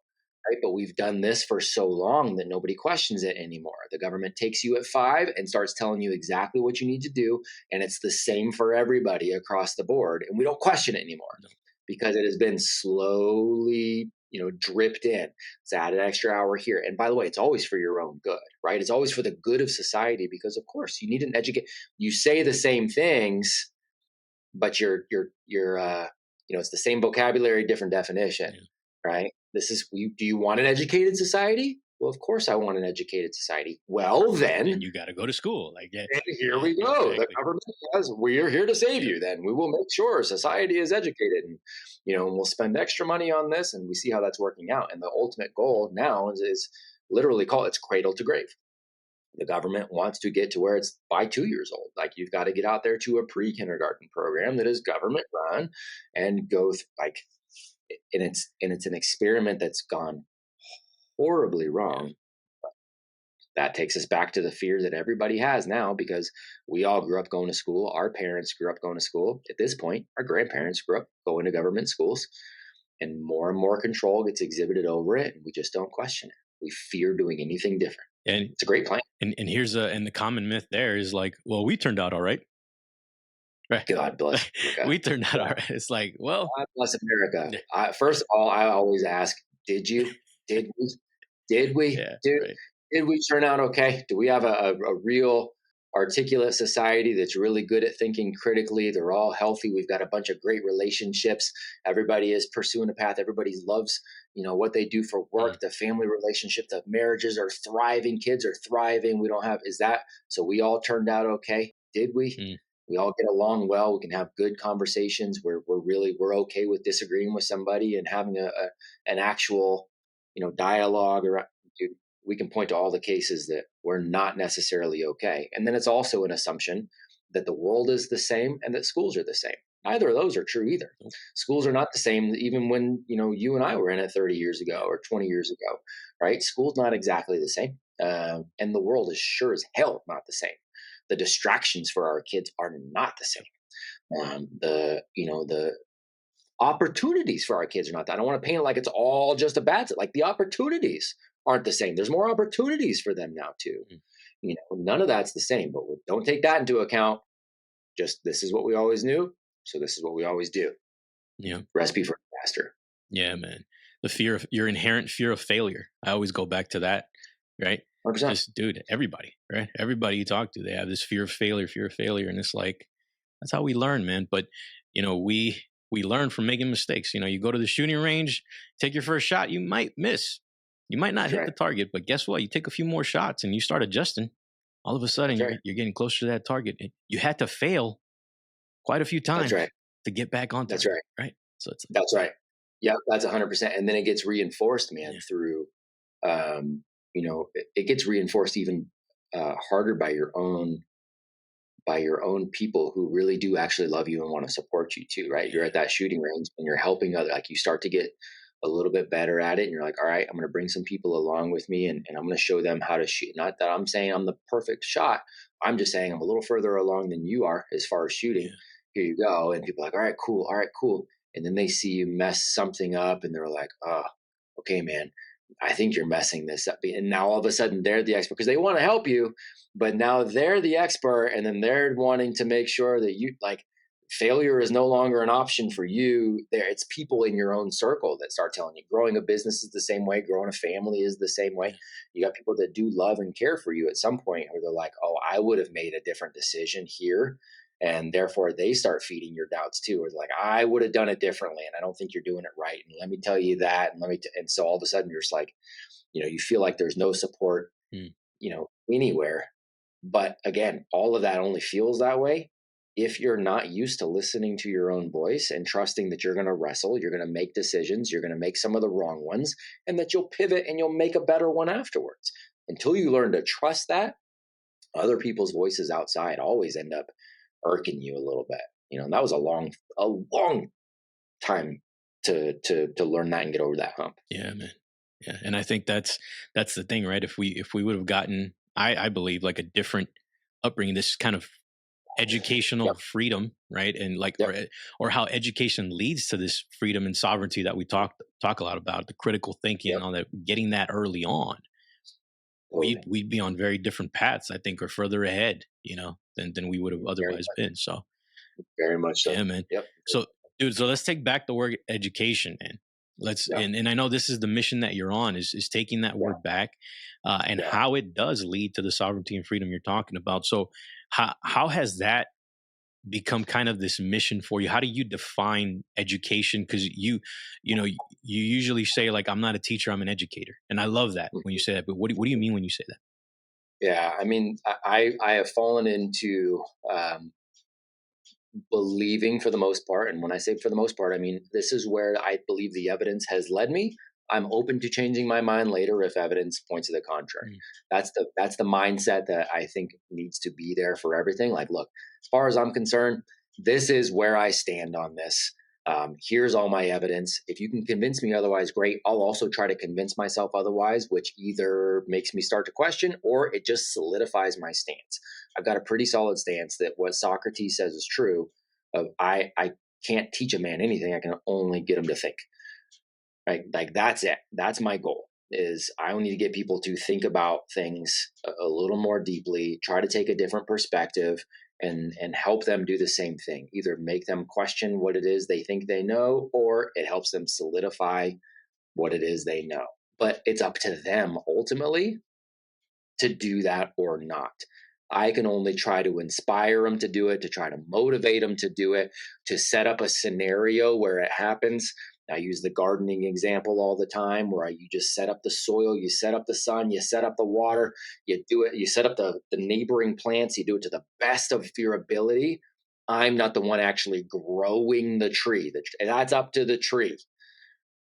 Right? But we've done this for so long that nobody questions it anymore. The government takes you at 5 and starts telling you exactly what you need to do. And it's the same for everybody across the board. And we don't question it anymore because it has been slowly, dripped in. Let's add an extra hour here. And by the way, it's always for your own good, right? It's always for the good of society, because of course you need an you say the same things, but you're it's the same vocabulary, different definition, right? Do you want an educated society? Well, of course I want an educated society. Well, then you got to go to school. Like, and here we go. Exactly. The government says, we are here to save you. Then we will make sure society is educated, and we'll spend extra money on this, and we see how that's working out. And the ultimate goal now is literally it's cradle to grave. The government wants to get to where it's by 2 years old. Like, you've got to get out there to a pre-kindergarten program that is government run and go and it's an experiment that's gone horribly wrong. that takes us back to the fear that everybody has now, because we all grew up going to school. Our parents grew up going to school. At this point, our grandparents grew up going to government schools, and more control gets exhibited over it. And we just don't question it. We fear doing anything different. And it's a great plan. And here's and the common myth there is like, well, we turned out all right. Right. God bless America. We turned out all right. It's like, well, God bless America. First of all, I always ask, did you? Did we? Did we? Yeah, right. Did we turn out okay? Do we have a real articulate society that's really good at thinking critically? They're all healthy. We've got a bunch of great relationships. Everybody is pursuing a path. Everybody loves, what they do for work, the family relationship, the marriages are thriving, kids are thriving. We don't have, so we all turned out okay? Did we? We all get along well. We can have good conversations where we're okay with disagreeing with somebody and having an actual, dialogue. We can point to all the cases that we're not necessarily okay. And then it's also an assumption that the world is the same and that schools are the same. Neither of those are true either. Schools are not the same, even when, you and I were in it 30 years ago or 20 years ago, right? School's not exactly the same. And the world is sure as hell not the same. The distractions for our kids are not the same. The opportunities for our kids are not that. I don't want to paint it like it's all just a bad thing. Like the opportunities aren't the same. There's more opportunities for them now too. None of that's the same, but don't take that into account. Just, this is what we always knew, so this is what we always do. Yeah. Recipe for disaster. Yeah, man. Your inherent fear of failure. I always go back to that, right? 100%. Just, dude, everybody, right? Everybody you talk to, they have this fear of failure. And it's like, that's how we learn, man. But, we learn from making mistakes. You go to the shooting range, take your first shot, you might miss. You might not hit the target, but guess what? You take a few more shots and you start adjusting. All of a sudden, you're getting closer to that target. You had to fail quite a few times to get back on target. That's right. Right. So it's that's right. Yeah, that's 100%. And then it gets reinforced, man, through, it gets reinforced even harder by your own people who really do actually love you and want to support you too, right? You're at that shooting range and you're helping other, like you start to get a little bit better at it. And you're like, all right, I'm going to bring some people along with me and I'm going to show them how to shoot. Not that I'm saying I'm the perfect shot. I'm just saying I'm a little further along than you are as far as shooting. Yeah. Here you go. And people are like, all right, cool. All right, cool. And then they see you mess something up and they're like, oh, okay, man, I think you're messing this up. And now all of a sudden they're the expert because they want to help you, but now they're the expert. And then they're wanting to make sure that you, like, failure is no longer an option for you. It's people in your own circle that start telling you. Growing a business is the same way. Growing a family is the same way. You got people that do love and care for you at some point where they're like, oh, I would have made a different decision here. And therefore they start feeding your doubts too. It's like, I would have done it differently and I don't think you're doing it right. And let me tell you that. And and so all of a sudden you're just like, you feel like there's no support, anywhere. But again, all of that only feels that way if you're not used to listening to your own voice and trusting that you're going to wrestle, you're going to make decisions, you're going to make some of the wrong ones, and that you'll pivot and you'll make a better one afterwards. Until you learn to trust that, other people's voices outside always end up irking you a little bit. And that was a long time to learn that and get over that hump. Yeah, man. Yeah. And I think that's the thing, right? If we would have gotten, I believe, like a different upbringing, this kind of educational freedom, right? And like, or how education leads to this freedom and sovereignty that we talk a lot about, the critical thinking and all that, getting that early on, we'd be on very different paths, I think, or further ahead, than we would have otherwise been. So very much so. Yeah, man. Yep. So dude, so let's take back the word education, man. And I know this is the mission that you're on, is taking that word back, and how it does lead to the sovereignty and freedom you're talking about. So how has that become kind of this mission for you? How do you define education? Because you usually say, like, I'm not a teacher, I'm an educator. And I love that when you say that, but what do you mean when you say that? Yeah, I mean, I have fallen into believing, for the most part, and when I say for the most part, I mean, this is where I believe the evidence has led me. I'm open to changing my mind later if evidence points to the contrary. That's the mindset that I think needs to be there for everything. Like, look, as far as I'm concerned, this is where I stand on this. Here's all my evidence. If you can convince me otherwise, great. I'll also try to convince myself otherwise, which either makes me start to question or it just solidifies my stance. I've got a pretty solid stance that what Socrates says is true. Of I can't teach a man anything. I can only get him to think. Right? Like that's it. That's my goal. Is I need to get people to think about things a little more deeply, try to take a different perspective, and help them do the same thing. Either make them question what it is they think they know, or it helps them solidify what it is they know. But it's up to them ultimately to do that or not. I can only try to inspire them to do it, to try to motivate them to do it, to set up a scenario where it happens. I use the gardening example all the time where you just set up the soil, you set up the sun, you set up the water, you do it, you set up the neighboring plants, you do it to the best of your ability. I'm not the one actually growing the tree. That's up to the tree.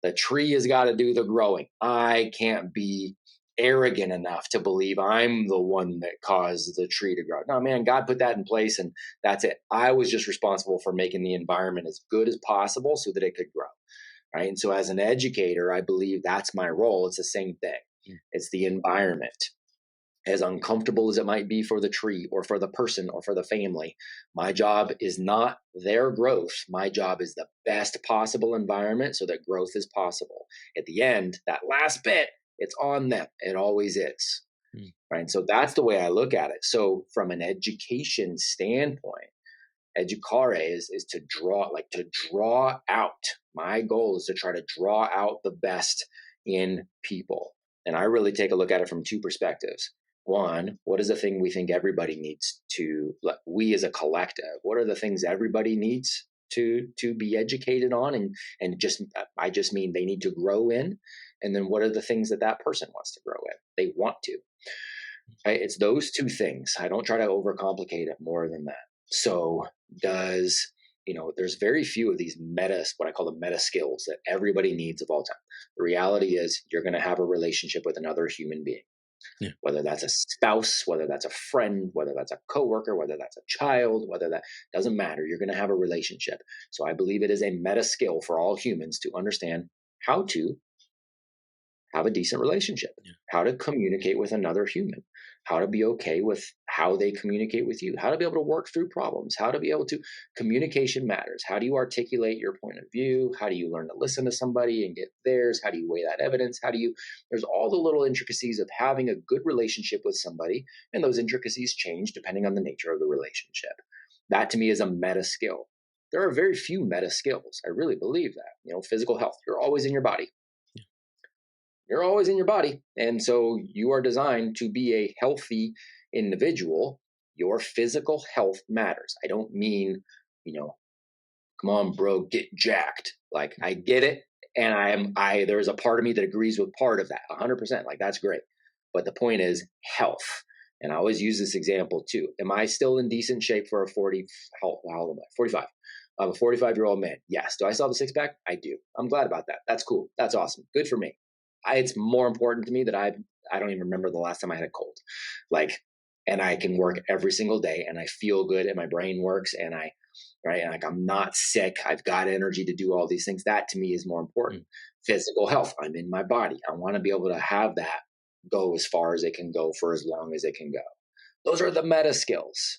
The tree has got to do the growing. I can't be arrogant enough to believe I'm the one that caused the tree to grow. No, man, God put that in place and that's it. I was just responsible for making the environment as good as possible so that it could grow. Right. And so as an educator, I believe that's my role. It's the same thing. It's the environment. As uncomfortable as it might be for the tree or for the person or for the family, my job is not their growth. My job is the best possible environment so that growth is possible. At the end, that last bit, it's on them. It always is. Right. And so that's the way I look at it. So from an education standpoint, educare is to draw out. My goal is to try to draw out the best in people. And I really take a look at it from two perspectives. One, what is the thing we think everybody needs to, we as a collective, what are the things everybody needs to be educated on? And I just mean they need to grow in. And then what are the things that person wants to grow in? They want to. Right? It's those two things. I don't try to overcomplicate it more than that. So there's very few of these what I call the meta skills that everybody needs of all time. The reality is you're going to have a relationship with another human being. Yeah. Whether that's a spouse, whether that's a friend, whether that's a coworker, whether that's a child, whether that doesn't matter. You're going to have a relationship. So I believe it is a meta skill for all humans to understand how to have a decent relationship, how to communicate with another human, how to be okay with how they communicate with you, how to be able to work through problems, how to be able to communication matters. How do you articulate your point of view? How do you learn to listen to somebody and get theirs? How do you weigh that evidence? There's all the little intricacies of having a good relationship with somebody, and those intricacies change depending on the nature of the relationship. That to me is a meta skill. There are very few meta skills. I really believe that. Physical health, you're always in your body. You're always in your body. And so you are designed to be a healthy individual. Your physical health matters. I don't mean, come on, bro, get jacked. Like, I get it. And there's a part of me that agrees with part of that 100%. Like, that's great. But the point is health. And I always use this example too. Am I still in decent shape for a 45? I'm a 45-year-old man. Yes. Do I still have a six pack? I do. I'm glad about that. That's cool. That's awesome. Good for me. It's more important to me that I don't even remember the last time I had a cold. And I can work every single day and I feel good and my brain works and I'm not sick. I've got energy to do all these things. That to me is more important. Physical health. I'm in my body. I want to be able to have that go as far as it can go for as long as it can go. Those are the meta skills.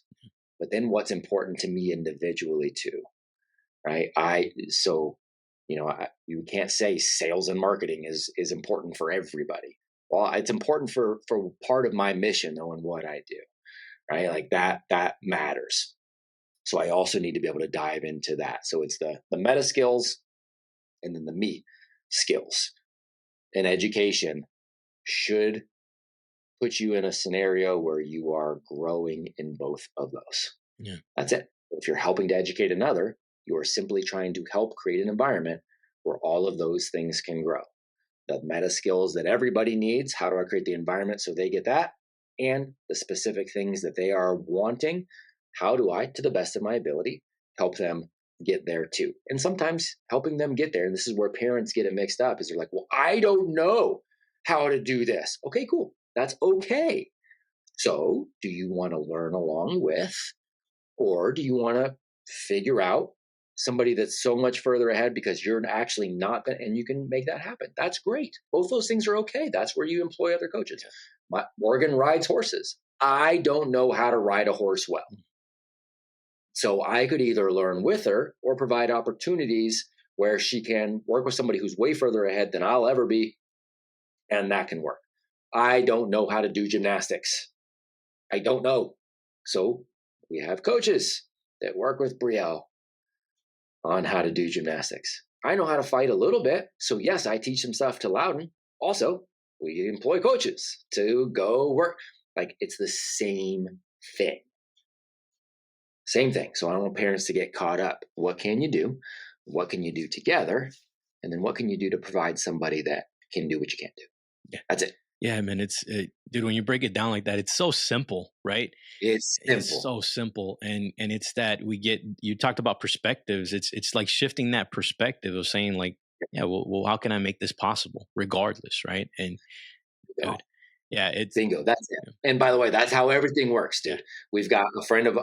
But then what's important to me individually too, right? You can't say sales and marketing is important for everybody. Well, it's important for part of my mission though, and what I do, right? Like that matters. So I also need to be able to dive into that. So it's the meta skills and then the me skills. And education should put you in a scenario where you are growing in both of those. Yeah. That's it. If you're helping to educate another, you are simply trying to help create an environment where all of those things can grow. The meta skills that everybody needs, how do I create the environment so they get that? And the specific things that they are wanting, how do I, to the best of my ability, help them get there too? And sometimes helping them get there, and this is where parents get it mixed up, is they're like, well, I don't know how to do this. Okay, cool. That's okay. So do you want to learn along with, or do you want to figure out somebody that's so much further ahead because you're actually not going, and you can make that happen. That's great. Both those things are okay. That's where you employ other coaches. Morgan rides horses. I don't know how to ride a horse well. So I could either learn with her or provide opportunities where she can work with somebody who's way further ahead than I'll ever be. And that can work. I don't know how to do gymnastics. I don't know. So we have coaches that work with Brielle on how to do gymnastics. I know how to fight a little bit. So yes, I teach some stuff to Loudon. Also, we employ coaches to go work. Like, it's the same thing. Same thing. So I don't want parents to get caught up. What can you do? What can you do together? And then what can you do to provide somebody that can do what you can't do? Yeah. That's it. Yeah, man. Dude, when you break it down like that, it's so simple, right? It's simple. It's so simple. And it's that you talked about perspectives. It's like shifting that perspective of saying like, yeah, well, how can I make this possible regardless? Right. And dude, yeah, it's bingo. That's it. And by the way, that's how everything works, dude. We've got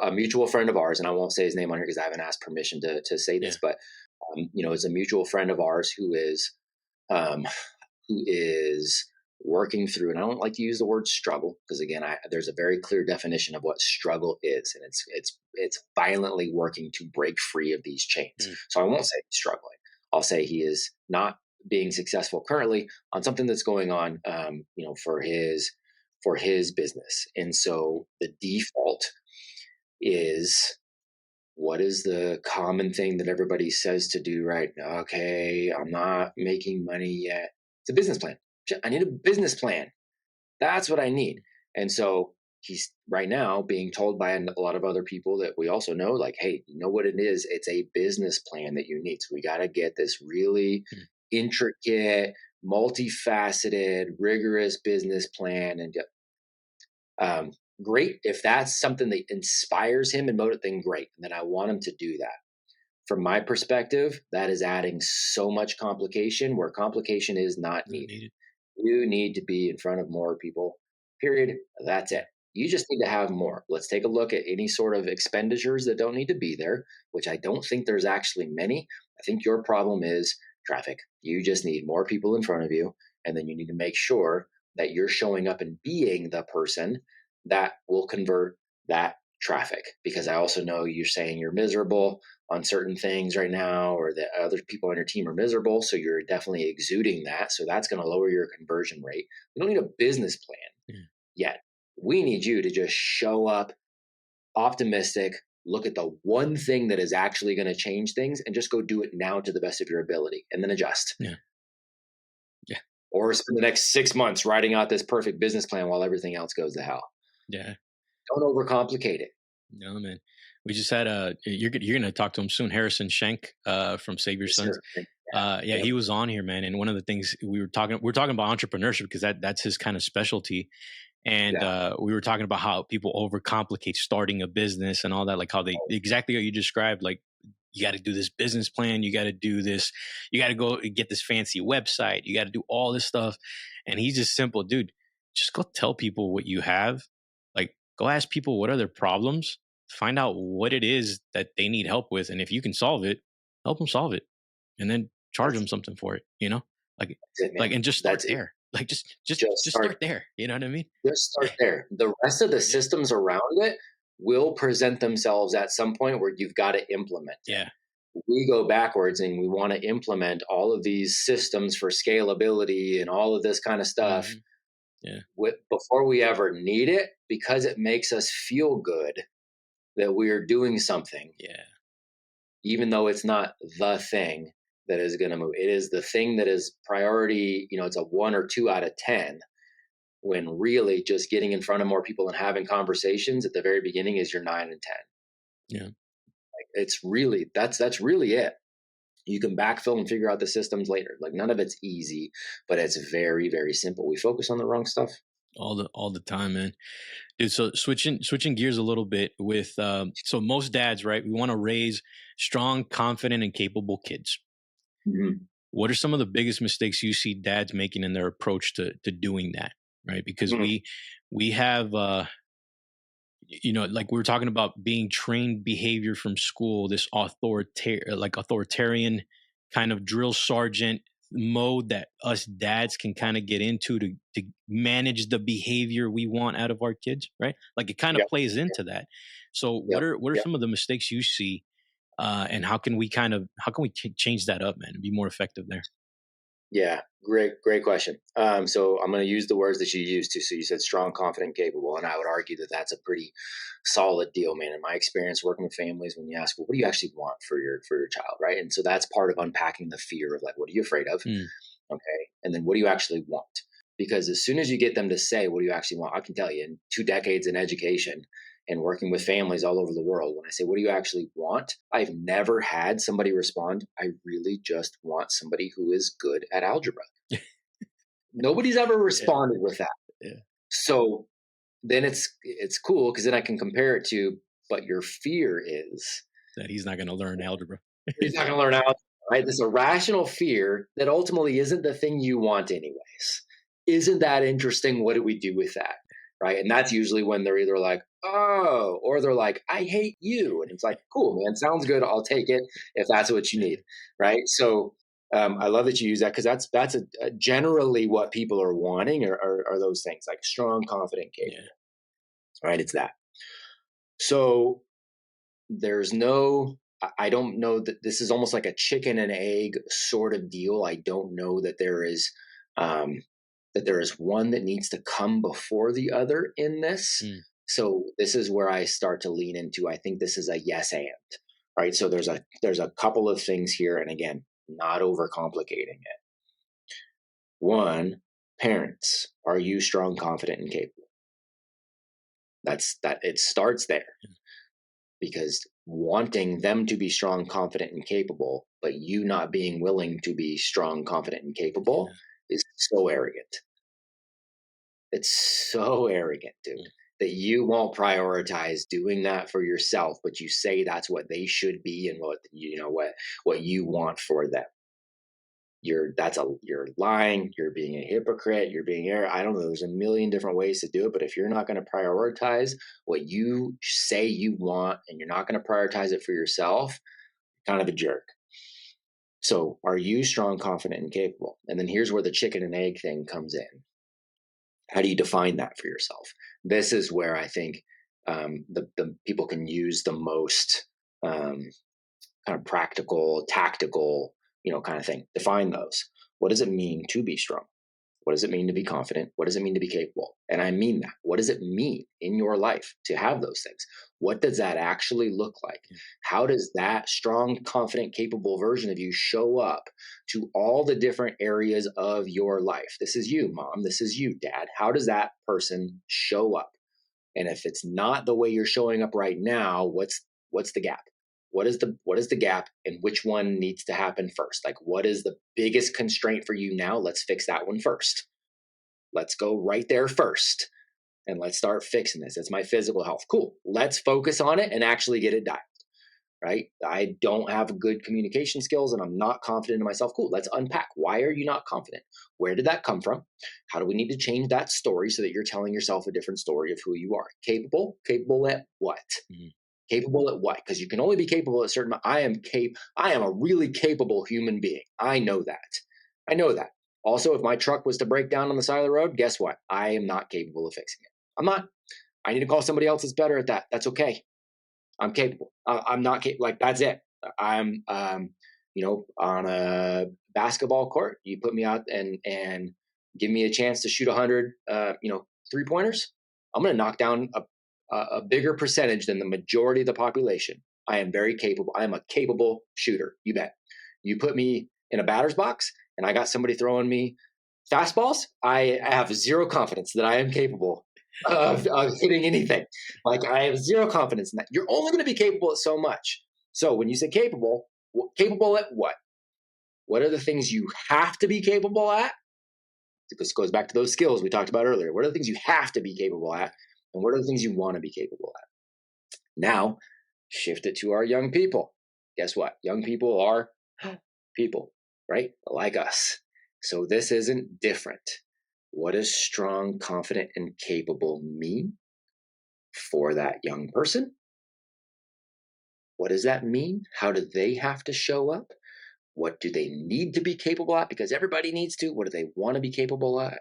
a mutual friend of ours, and I won't say his name on here because I haven't asked permission to say this, but it's a mutual friend of ours who is working through, and I don't like to use the word struggle because again, there's a very clear definition of what struggle is, and it's violently working to break free of these chains. So I won't say he's struggling. I'll say he is not being successful currently on something that's going on, for his business. And so the default is, what is the common thing that everybody says to do, right? Okay, I'm not making money yet. It's a business plan. I need a business plan. That's what I need. And so he's right now being told by a lot of other people that we also know, like, hey, you know what it is? It's a business plan that you need. So we got to get this really intricate, multifaceted, rigorous business plan. And great. If that's something that inspires him and motivates, then great. And then I want him to do that. From my perspective, that is adding so much complication where complication is not needed. You need to be in front of more people, period. That's it. You just need to have more. Let's take a look at any sort of expenditures that don't need to be there, which I don't think there's actually many. I think your problem is traffic. You just need more people in front of you. And then you need to make sure that you're showing up and being the person that will convert that traffic. Because I also know you're saying you're miserable on certain things right now, or that other people on your team are miserable. So you're definitely exuding that. So that's going to lower your conversion rate. We don't need a business plan yet. We need you to just show up optimistic, look at the one thing that is actually going to change things and just go do it now to the best of your ability and then adjust. Yeah. Or spend the next 6 months writing out this perfect business plan while everything else goes to hell. Yeah. Don't overcomplicate it. No, man. We just had you're going to talk to him soon, Harrison Schenk from Save Your Sons. Yep. He was on here, man. And one of the things we were talking about entrepreneurship because that's his kind of specialty. And we were talking about how people overcomplicate starting a business and all that, like how they exactly what you described, like you got to do this business plan. You got to do this. You got to go get this fancy website. You got to do all this stuff. And he's just simple, dude, just go tell people what you have. Like go ask people what are their problems. Find out what it is that they need help with. And if you can solve it, help them solve it. And then charge them something for it, and just start there. Like just start there. You know what I mean? Just start there. The rest of the systems around it will present themselves at some point where you've got to implement. Yeah. We go backwards and we want to implement all of these systems for scalability and all of this kind of stuff. Before we ever need it, because it makes us feel good that we are doing something. Yeah. Even though it's not the thing that is going to move. It is the thing that is priority. It's a 1 or 2 out of 10, when really just getting in front of more people and having conversations at the very beginning is your 9 and 10. Yeah. Like it's really, that's really it. You can backfill and figure out the systems later. Like none of it's easy, but it's very, very simple. We focus on the wrong stuff all the time, man. Dude, so switching gears a little bit with, so most dads, right? We want to raise strong, confident, and capable kids. Mm-hmm. What are some of the biggest mistakes you see dads making in their approach to doing that? Right. Because we have, like we were talking about being trained behavior from school, this authoritarian kind of drill sergeant mode that us dads can kind of get into to manage the behavior we want out of our kids, right? Like it kind of Yep. plays into that. So Yep. what are Yep. some of the mistakes you see, and how can we change that up, man, and be more effective there? Yeah, great question. So I'm going to use the words that you used to. So you said strong, confident, capable, and I would argue that that's a pretty solid deal, man. In my experience working with families, when you ask, well, what do you actually want for your child, right? And so that's part of unpacking the fear of like, what are you afraid of? Mm, Okay, and then what do you actually want? Because as soon as you get them to say, what do you actually want? I can tell you, in 2 decades in education and working with families all over the world, when I say, what do you actually want? I've never had somebody respond, I really just want somebody who is good at algebra. Nobody's ever yeah, responded with that. yeah. So then it's cool because then I can compare it to, but your fear is That he's not going to learn algebra. he's not going to learn algebra, right? This irrational fear that ultimately isn't the thing you want anyways. Isn't that interesting? What do we do with that? Right. And that's usually when they're either like, oh, or they're like, I hate you. And it's like, cool, man, sounds good. I'll take it if that's what you need. Right. So I love that you use that because that's a generally what people are wanting are those things like strong, confident, capable. Yeah. Right. It's that. So there's no, I don't know that this is almost like a chicken and egg sort of deal. I don't know um, that there is one that needs to come before the other in this. Mm, So this is where I start to lean into, I think this is a yes and, right? So there's a couple of things here. And again, not overcomplicating it. One, parents, are you strong, confident, and capable? That it starts there. Because wanting them to be strong, confident, and capable, but you not being willing to be strong, confident, and capable is so arrogant. It's so arrogant, dude, that you won't prioritize doing that for yourself, but you say that's what they should be and what you want for them. You're lying, you're being a hypocrite, you're being I don't know, there's a million different ways to do it, but if you're not going to prioritize what you say you want and you're not going to prioritize it for yourself, kind of a jerk. So are you strong, confident, and capable? And then here's where the chicken and egg thing comes in. How do you define that for yourself? This is where I think the people can use the most kind of practical, tactical, kind of thing. Define those. What does it mean to be strong? What does it mean to be confident? What does it mean to be capable? And I mean that. What does it mean in your life to have those things? What does that actually look like? How does that strong, confident, capable version of you show up to all the different areas of your life? This is you, mom. This is you, dad. How does that person show up? And if it's not the way you're showing up right now, what's the gap? What is the gap and which one needs to happen first? Like, what is the biggest constraint for you now? Let's fix that one first. Let's go right there first and let's start fixing this. It's my physical health. Cool. Let's focus on it and actually get it dialed, right? I don't have good communication skills and I'm not confident in myself. Cool. Let's unpack. Why are you not confident? Where did that come from? How do we need to change that story so that you're telling yourself a different story of who you are? Capable at what? Mm-hmm. Capable at what? Because you can only be capable at certain. I am a really capable human being. I know that. Also, if my truck was to break down on the side of the road, guess what? I am not capable of fixing it. I'm not. I need to call somebody else that's better at that. That's okay. I'm capable. I'm not capable. Like, that's it. I'm, on a basketball court, you put me out and give me a chance to shoot 100, 3-pointers. I'm going to knock down a bigger percentage than the majority of the population. I am very capable. I am a capable shooter. You bet. You put me in a batter's box and I got somebody throwing me fastballs. I have zero confidence that I am capable of hitting anything. Like, I have zero confidence in that. You're only going to be capable at so much. So when you say capable at what? What are the things you have to be capable at? This goes back to those skills we talked about earlier. What are the things you have to be capable at? And what are the things you want to be capable at? Now, shift it to our young people. Guess what? Young people are people, right? Like us. So this isn't different. What does strong, confident, and capable mean? for that young person. What does that mean? How do they have to show up? What do they need to be capable at? Because everybody needs to. What do they want to be capable at?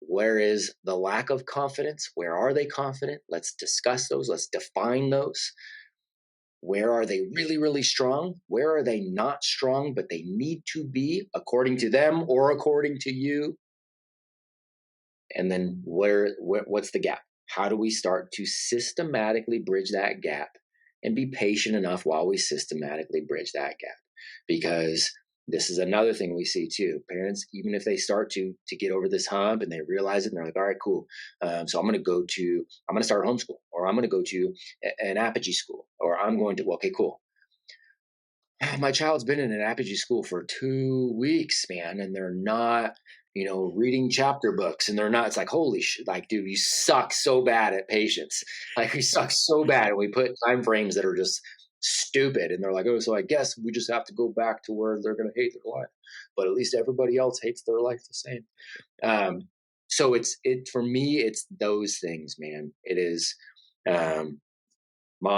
Where is the lack of confidence? Where are they confident? Let's discuss those. Let's define those. Where are they really, really strong? Where are they not strong, but they need to be according to them or according to you? And then what's the gap? How do we start to systematically bridge that gap and be patient enough while we systematically bridge that gap? Because this is another thing we see too. Parents, even if they start to get over this hump and they realize it, and they're like, all right, cool. So I'm going to start homeschool, or I'm going to go to an Apogee school, or I'm going to, well, okay, cool. My child's been in an Apogee school for 2 weeks, man, and they're not, reading chapter books, and they're not. It's like, holy shit, like, dude, you suck so bad at patience. Like, we suck so bad, and we put time frames that are just stupid, and they're like, oh, so I guess we just have to go back to where they're going to hate their life, but at least everybody else hates their life the same. So for me, it's those things, man. It is, mom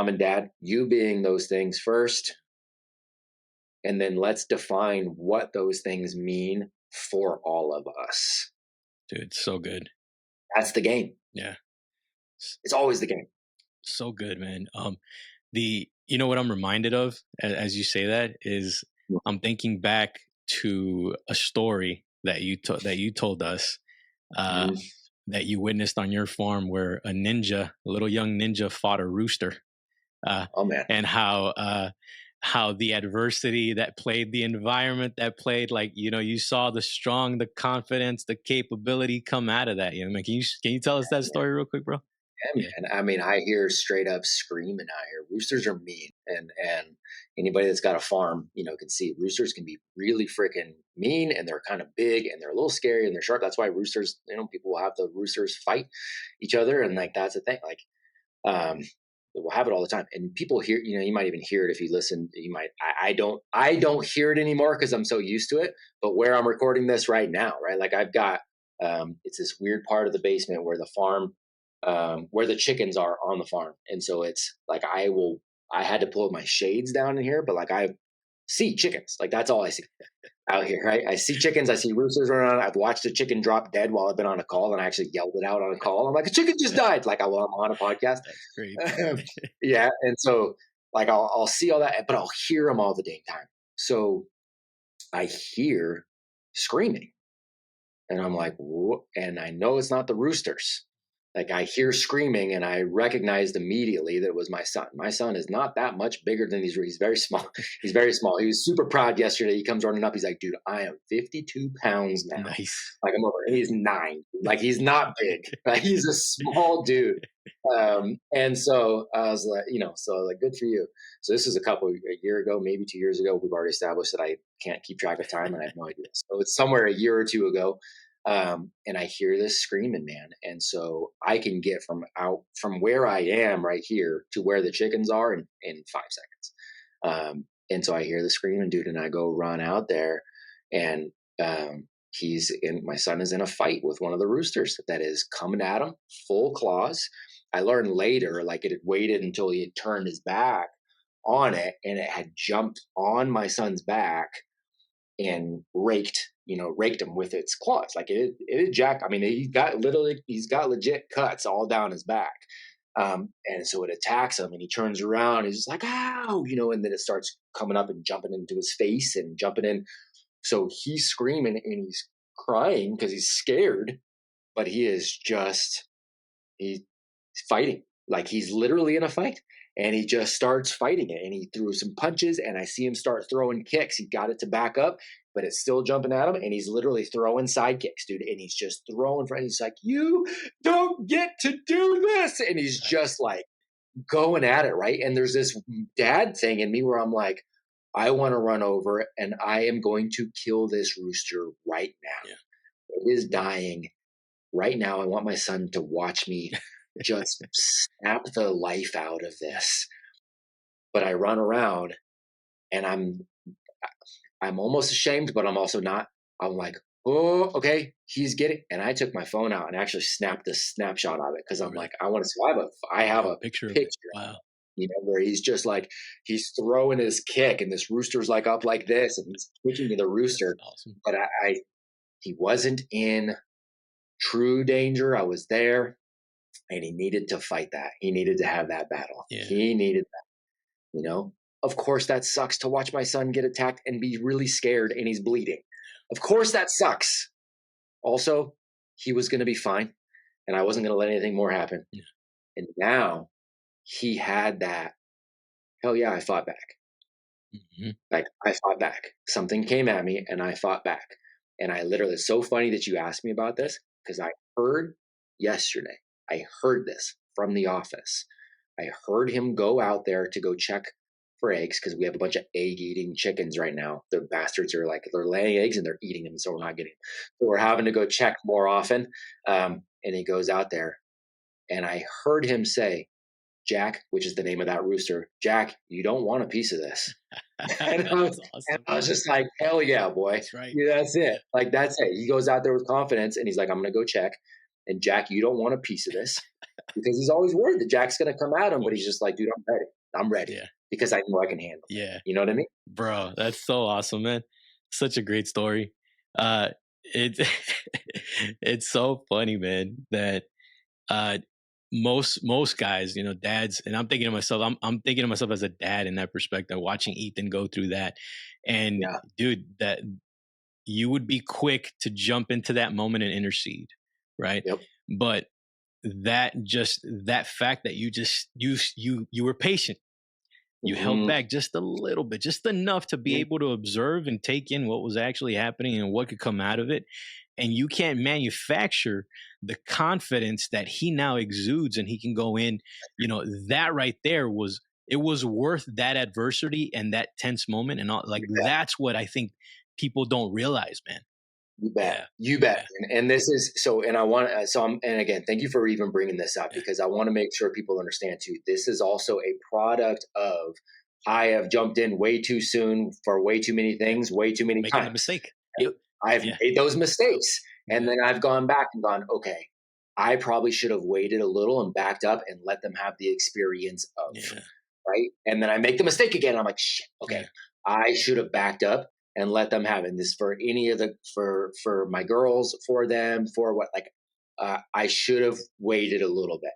and dad, you being those things first. And then let's define what those things mean for all of us. Dude, so good. That's the game. Yeah. It's always the game. So good, man. What I'm reminded of as you say that is I'm thinking back to a story that you told us that you witnessed on your farm, where a little young ninja fought a rooster. Oh man. And how the adversity that played, the environment that played, like, you saw the confidence, the capability come out of that. Can you tell us that story real quick, bro? Yeah, man. I mean, I hear straight up screaming out here. Roosters are mean, and anybody that's got a farm, can see roosters can be really freaking mean, and they're kind of big, and they're a little scary, and they're sharp. That's why roosters, people will have the roosters fight each other, and like that's the thing. Like, we'll have it all the time, and people hear. You might even hear it if you listen. You might. I don't hear it anymore because I'm so used to it. But where I'm recording this right now, right? Like I've got. It's this weird part of the basement where the farm. Where the chickens are on the farm. And so it's like, I had to pull my shades down in here, but like I see chickens, like that's all I see out here, right? I see chickens, I see roosters running around. I've watched a chicken drop dead while I've been on a call, and I actually yelled it out on a call. I'm like, a chicken just died. Like I'm on a podcast. That's great. Yeah. And so like, I'll see all that, but I'll hear them all the dang time. So I hear screaming, and I'm like, whoa, and I know it's not the roosters. Like I hear screaming, and I recognized immediately that it was my son. My son is not that much bigger than these. He's very small. He's very small. He was super proud yesterday. He comes running up. He's like, dude, I am 52 pounds now. Nice. Like I'm over. He's 9. Like he's not big. Like he's a small dude. And so I was like, so like, good for you. So this is a year ago, maybe 2 years ago. We've already established that I can't keep track of time, and I have no idea. So it's somewhere a year or two ago. And I hear this screaming, man. And so I can get from where I am right here to where the chickens are in 5 seconds. And so I hear the screaming, dude, and I go run out there, and my son is in a fight with one of the roosters that is coming at him full claws. I learned later, like it had waited until he had turned his back on it, and it had jumped on my son's back and raked him with its claws. Like it jacked. I mean, he's got legit cuts all down his back. And so it attacks him, and he turns around. He's just like, ow, and then it starts coming up and jumping into his face and jumping in. So he's screaming and he's crying because he's scared, but he's fighting. Like he's literally in a fight. And he just starts fighting it, and he threw some punches, and I see him start throwing kicks. He got it to back up, but it's still jumping at him, and he's literally throwing side kicks, dude. And he's just throwing, he's like, you don't get to do this. And he's just like going at it, right? And there's this dad thing in me where I'm like, I want to run over, and I am going to kill this rooster right now. Yeah. It is dying right now. I want my son to watch me just snap the life out of this. But I run around, and I'm almost ashamed, but I'm also not. I'm like, oh, okay, he's getting, and I took my phone out and actually snapped a snapshot of it because Oh, I'm really? like, I want to, so I have a Picture of it. picture, Wow. where he's just like, he's throwing his kick and this rooster's like up like this and he's kicking the rooster. That's awesome. But he wasn't in true danger. I was there and he needed to fight that. He needed to have that battle. Yeah. He needed that. Of course, that sucks to watch my son get attacked and be really scared and he's bleeding. Of course, that sucks. Also, he was going to be fine and I wasn't going to let anything more happen. Yeah. And now he had that, hell yeah, I fought back. Mm-hmm. Like I fought back. Something came at me and I fought back. And I literally, it's so funny that you asked me about this because I heard this from the office. I heard him go out there to go check for eggs because we have a bunch of egg eating chickens right now. The bastards are like, they're laying eggs and they're eating them. So we're not getting, so we're having to go check more often. And he goes out there and I heard him say, Jack, which is the name of that rooster, Jack, you don't want a piece of this. And I was just like, hell yeah, boy. That's right. Yeah, that's it. Like, that's it. He goes out there with confidence and he's like, I'm going to go check. And Jack, you don't want a piece of this because he's always worried that Jack's going to come at him. But he's just like, dude, I'm ready. I'm ready because I know I can handle it. Yeah. You know what I mean? Bro, that's so awesome, man. Such a great story. It's it's so funny, man, that most guys, dads, and I'm thinking to myself, I'm thinking to myself as a dad in that perspective, watching Ethan go through that. And dude, that you would be quick to jump into that moment and intercede, right? Yep. But that fact that you were patient. You held back just a little bit, just enough to be able to observe and take in what was actually happening and what could come out of it. And you can't manufacture the confidence that he now exudes and he can go in, that right there was worth that adversity and that tense moment. And all, like, that's what I think people don't realize, man. You bet. You bet. And this is so, and I want to, and again, thank you for even bringing this up because I want to make sure people understand too. This is also a product of, I have jumped in way too soon for way too many things, way too many Making times. a mistake. I've made those mistakes. And then I've gone back and gone, okay, I probably should have waited a little and backed up and let them have the experience of, right? And then I make the mistake again. I'm like, shit, okay, I should have backed up and let them have it. And this for any of the, for my girls, for them, for what, like, I should have waited a little bit.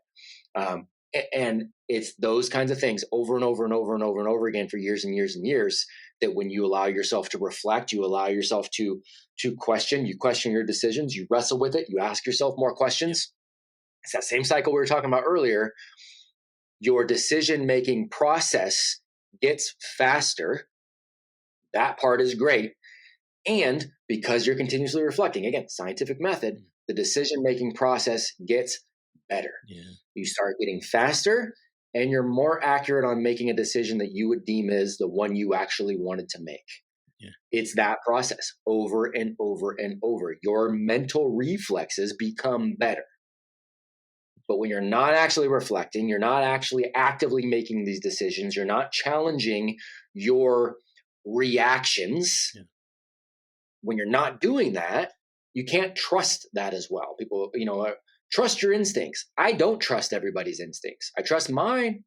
And it's those kinds of things over and over and over and over and over again for years and years and years, that when you allow yourself to reflect, you allow yourself to question, you question your decisions, you wrestle with it, you ask yourself more questions. It's that same cycle we were talking about earlier. Your decision-making process gets faster. That part is great. And because you're continuously reflecting, again, scientific method, the decision-making process gets better. You start getting faster and you're more accurate on making a decision that you would deem as the one you actually wanted to make. It's that process over and over and over. Your mental reflexes become better. But when you're not actually reflecting, you're not actually actively making these decisions, you're not challenging your reactions. When you're not doing that, you can't trust that as well. People, trust your instincts. I don't trust everybody's instincts. I trust mine.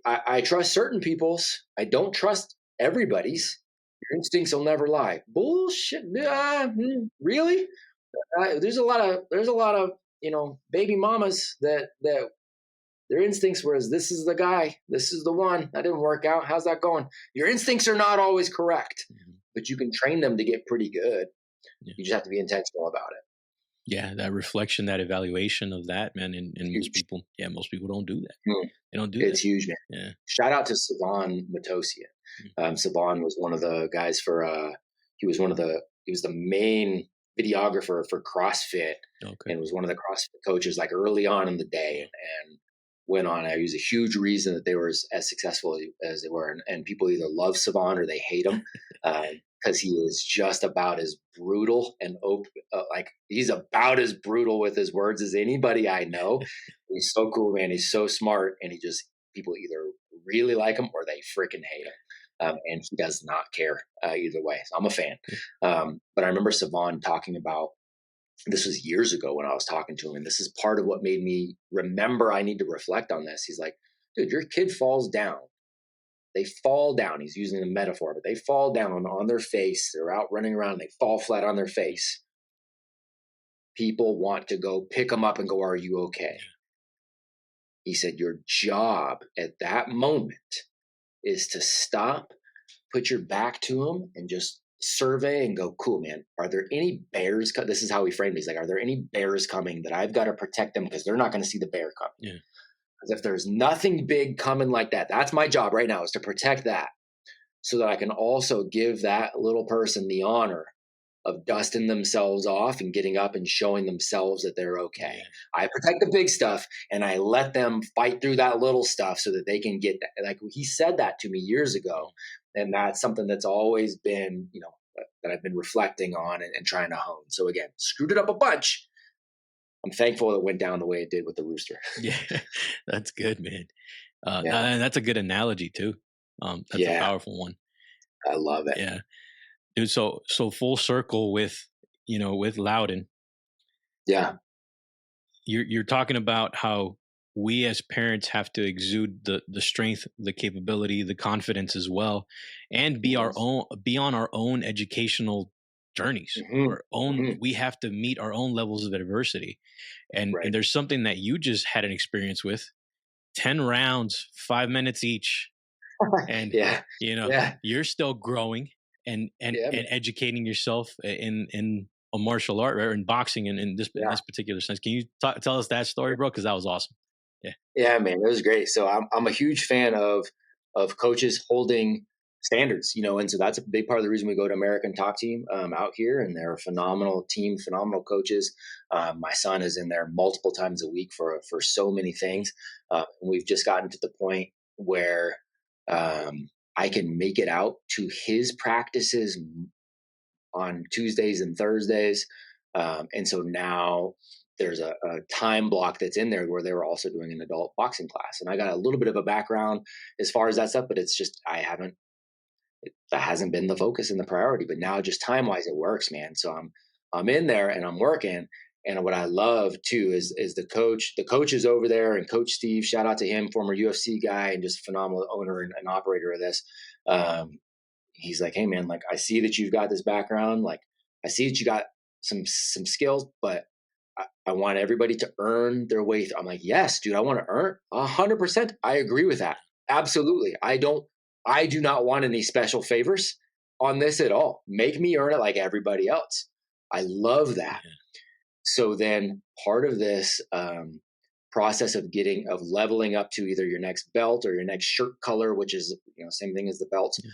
I trust certain people's. I don't trust everybody's. Your instincts will never lie. Bullshit. Really? There's a lot of baby mamas that their instincts were, this is the guy, this is the one. That didn't work out. How's that going? Your instincts are not always correct, but you can train them to get pretty good. You just have to be intentional about it. Yeah, that reflection, that evaluation of that, man, and most people don't do that. They don't do that. It's huge, man. Yeah. Shout out to Savan Matosian. Savan was one of the guys for, he was the main videographer for CrossFit and was one of the CrossFit coaches like early on in the day and went on. He was a huge reason that they were as successful as they were. And people either love Savan or they hate him. Because he is just about as brutal and open, he's about as brutal with his words as anybody I know. He's so cool, man. He's so smart, and people either really like him or they freaking hate and he does not care either way. So I'm a fan. But I remember Savon talking about, this was years ago when I was talking to him, and this is part of what made me remember I need to reflect on this. He's like, dude, your kid falls down. They fall down. He's using a metaphor, but they fall down on their face. They're out running around. They fall flat on their face. People want to go pick them up and go, are you okay? He said, your job at that moment is to stop, put your back to them, and just survey and go, cool, man. Are there any bears? This is how he framed it. He's like, are there any bears coming that I've got to protect them because they're not going to see the bear coming? Yeah. Because if there's nothing big coming like that, that's my job right now, is to protect that, so that I can also give that little person the honor of dusting themselves off and getting up and showing themselves that they're okay. Yeah. I protect the big stuff and I let them fight through that little stuff so that they can get that. Like, he said that to me years ago. And that's something that's always been, that I've been reflecting on and trying to hone. So again, screwed it up a bunch. I'm thankful it went down the way it did with the rooster. Yeah, that's good, man. And that's a good analogy too. That's a powerful one. I love it. Yeah, dude. So full circle with Loudon. Yeah. You're talking about how we as parents have to exude the strength, the capability, the confidence as well, and be on our own educational journeys. We have to meet our own levels of adversity. And there's something that you just had an experience with: 10 rounds, 5 minutes each. And you're still growing and educating yourself in a martial art, or in boxing, and in this particular sense. Can you tell us that story, bro? Because that was awesome. Yeah, man, it was great. So I'm a huge fan of coaches holding standards, and so that's a big part of the reason we go to American Top Team out here, and they're a phenomenal team, phenomenal coaches. My son is in there multiple times a week for so many things. And we've just gotten to the point where I can make it out to his practices on Tuesdays and Thursdays. And so now there's a time block that's in there where they were also doing an adult boxing class. And I got a little bit of a background as far as that stuff, but it's just, that hasn't been the focus and the priority. But now, just time wise, it works, man. So I'm in there and I'm working. And what I love too is the coach is over there, and Coach Steve, shout out to him, former UFC guy and just phenomenal owner and operator of this. He's like, hey man, like, I see that you've got this background. Like, I see that you got some skills, but I want everybody to earn their way through. I'm like, yes, dude, I want to earn 100%. I agree with that. Absolutely. I do not want any special favors on this at all. Make me earn it like everybody else. I love that. Yeah. So then part of this process of leveling up to either your next belt or your next shirt color, which is, same thing as the belts. Yeah.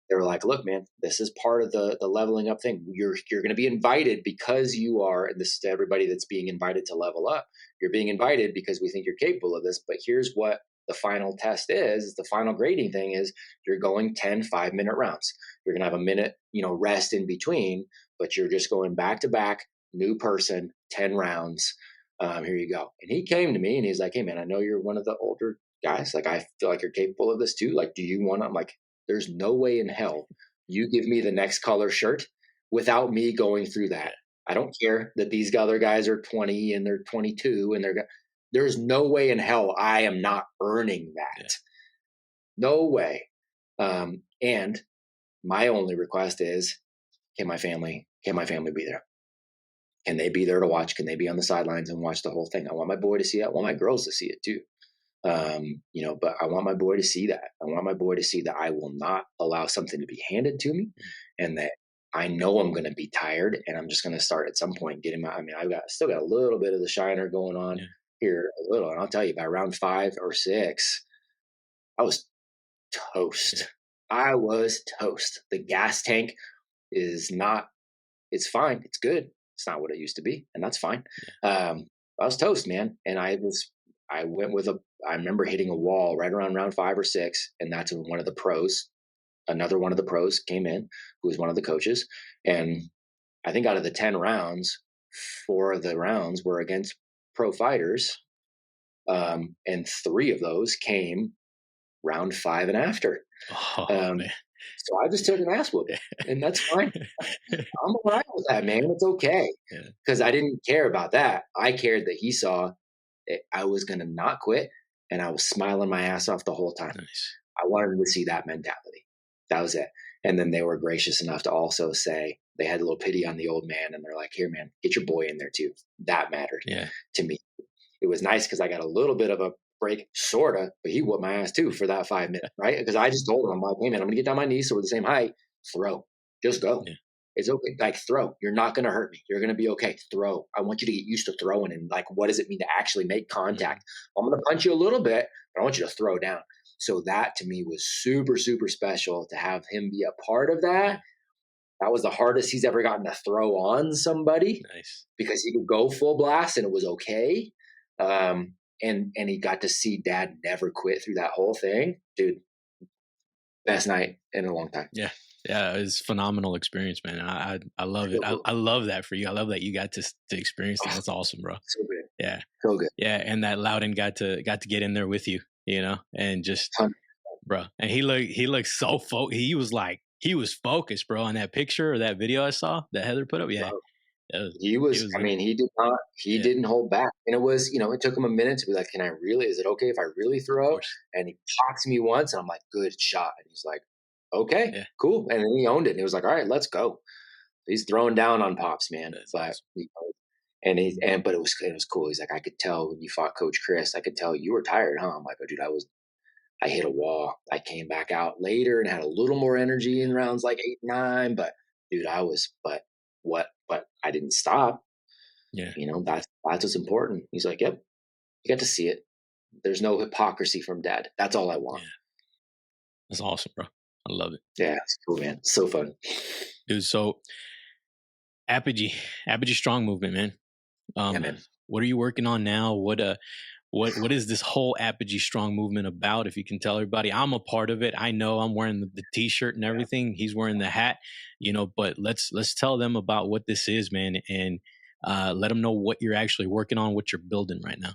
They were like, look, man, this is part of the leveling up thing. You're going to be invited because you are, and this is to everybody that's being invited to level up. You're being invited because we think you're capable of this, but here's what the final test is. The final grading thing is you're going 10 5-minute rounds. You're going to have a minute, rest in between, but you're just going back to back, new person, 10 rounds. Here you go. And he came to me and he's like, hey man, I know you're one of the older guys. Like, I feel like you're capable of this too. Like, do you want to? I'm like, there's no way in hell you give me the next color shirt without me going through that. I don't care that these other guys are 20 and they're 22 and there's no way in hell I am not earning that. Yeah. No way. And my only request is, can my family be there? Can they be there to watch? Can they be on the sidelines and watch the whole thing? I want my boy to see it. I want my girls to see it too. But I want my boy to see that. I want my boy to see that I will not allow something to be handed to me, and that I know I'm going to be tired, and I'm just going to start at some point getting my. I mean, still got a little bit of the shiner going on here, a little, and I'll tell you, by round 5 or 6, I was toast. I was toast. The gas tank is not. It's fine. It's good. It's not what it used to be, and that's fine. I was toast, man, and I went with I remember hitting a wall right around round 5 or 6. And that's when another one of the pros came in, who was one of the coaches. And I think out of the 10 rounds, 4 of the rounds were against pro fighters. And 3 of those came round 5 and after. Oh, man. So I just took an ass whooping, and that's fine. I'm all right with that, man. It's okay. Yeah. Because I didn't care about that. I cared that he saw that I was going to not quit, and I was smiling my ass off the whole time. Nice. I wanted him to see that mentality. That was it. And then they were gracious enough to also say, they had a little pity on the old man, and they're like, here, man, get your boy in there too. That mattered to me. It was nice because I got a little bit of a break, sort of, but he whooped my ass too for that 5 minutes, right? Because I just told him, I'm like, hey, man, I'm going to get down my knees so we're the same height. Throw. Just go. Yeah. It's okay. Like, throw. You're not going to hurt me. You're going to be okay. Throw. I want you to get used to throwing, and like, what does it mean to actually make contact? I'm going to punch you a little bit, but I want you to throw down. So that to me was super, super special to have him be a part of that. That was the hardest he's ever gotten to throw on somebody. Nice. Because he could go full blast and it was okay. And he got to see dad never quit through that whole thing. Dude, best night in a long time. Yeah. Yeah, it's a phenomenal experience, man. I love it. I love that for you. I love that you got to experience that. That's awesome, bro. So good. Yeah. So good. Yeah, and that Loudon got to get in there with you, you know, and just, 100%. bro. And he looked so he was focused, bro, on that picture or that video I saw that Heather put up. Yeah. He was I mean, he didn't hold back. And it was, it took him a minute to be like, is it okay if I really throw? And he cocks me once and I'm like, good shot. And he's like, okay, cool. And then he owned it. And he was like, all right, let's go. He's throwing down on Pops, man. But awesome. But it was cool. He's like, I could tell when you fought Coach Chris, I could tell you were tired, huh? I'm like, oh, dude, I hit a wall. I came back out later and had a little more energy in rounds like 8, 9. But dude, but I didn't stop. Yeah. That's what's important. He's like, yep, you got to see it. There's no hypocrisy from dad. That's all I want. Yeah. That's awesome, bro. I love it. Yeah, it's cool, man. So fun. Dude, so Apogee Strong Movement, man. Yeah, man. What are you working on now? What is this whole Apogee Strong Movement about? If you can tell everybody, I'm a part of it. I know I'm wearing the t-shirt and everything. He's wearing the hat, but let's tell them about what this is, man. And let them know what you're actually working on, what you're building right now.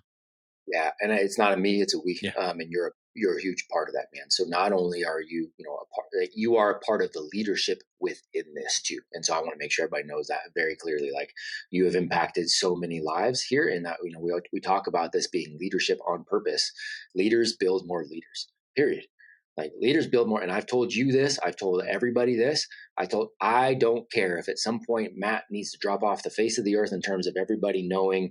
Yeah. And it's not a me, it's a we. Yeah. And you're a huge part of that, man. So not only are you, a part, like, you are a part of the leadership within this too. And so I want to make sure everybody knows that very clearly. Like, you have impacted so many lives here, and that, we talk about this being leadership on purpose. Leaders build more leaders, period. Like, leaders build more. And I've told you this, I've told everybody this. I don't care if at some point Matt needs to drop off the face of the earth in terms of everybody knowing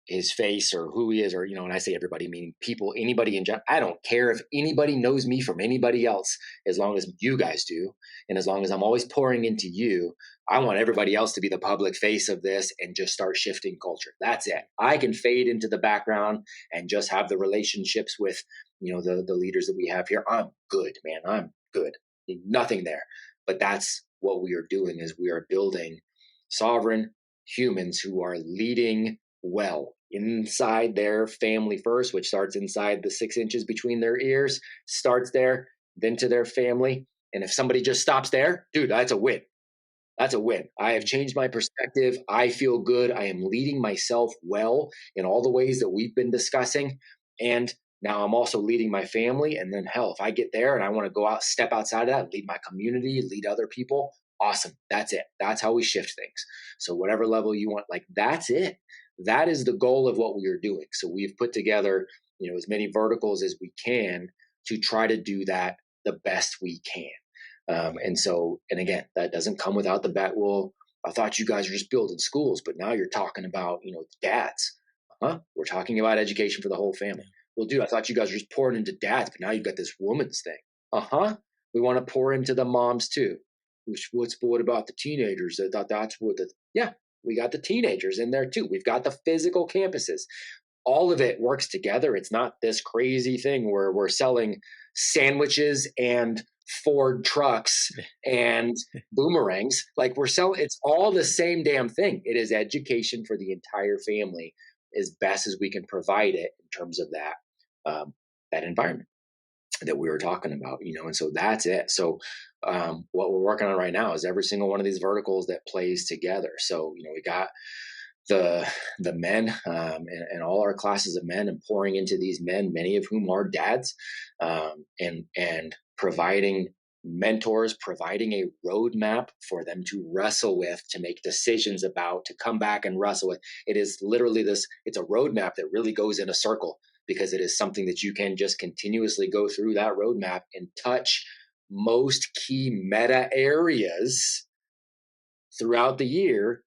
his face or who he is, or, and I say everybody, meaning people, anybody in general. I don't care if anybody knows me from anybody else, as long as you guys do. And as long as I'm always pouring into you, I want everybody else to be the public face of this and just start shifting culture. That's it. I can fade into the background and just have the relationships with, the leaders that we have here. I'm good, man. I'm good. Nothing there. But that's what we are doing, is we are building sovereign humans who are leading well inside their family first, which starts inside the 6 inches between their ears, starts there, then to their family. And if somebody just stops there, dude, that's a win. That's a win. I have changed my perspective. I feel good. I am leading myself well in all the ways that we've been discussing. And now I'm also leading my family. And then hell, if I get there and I want to go out, step outside of that, lead my community, lead other people, awesome. That's it. That's how we shift things. So whatever level you want, like, that's it. That is the goal of what we are doing. So we've put together, as many verticals as we can to try to do that the best we can. And again, that doesn't come without the bet. Well, I thought you guys were just building schools, but now you're talking about, dads. We're talking about education for the whole family. Well, dude, I thought you guys were just pouring into dads, but now you've got this woman's thing. We want to pour into the moms too. What about the teenagers? I thought that's what we got the teenagers in there too. We've got the physical campuses. All of it works together. It's not this crazy thing where we're selling sandwiches and Ford trucks and boomerangs. Like, it's all the same damn thing. It is education for the entire family as best as we can provide it in terms of that environment that we were talking about, and so that's it. So what we're working on right now is every single one of these verticals that plays together. So, we got the men, and all our classes of men, and pouring into these men, many of whom are dads, and providing mentors, providing a roadmap for them to wrestle with, to make decisions about, to come back and wrestle with. It is literally this, it's a roadmap that really goes in a circle, because it is something that you can just continuously go through that roadmap and touch most key meta areas throughout the year.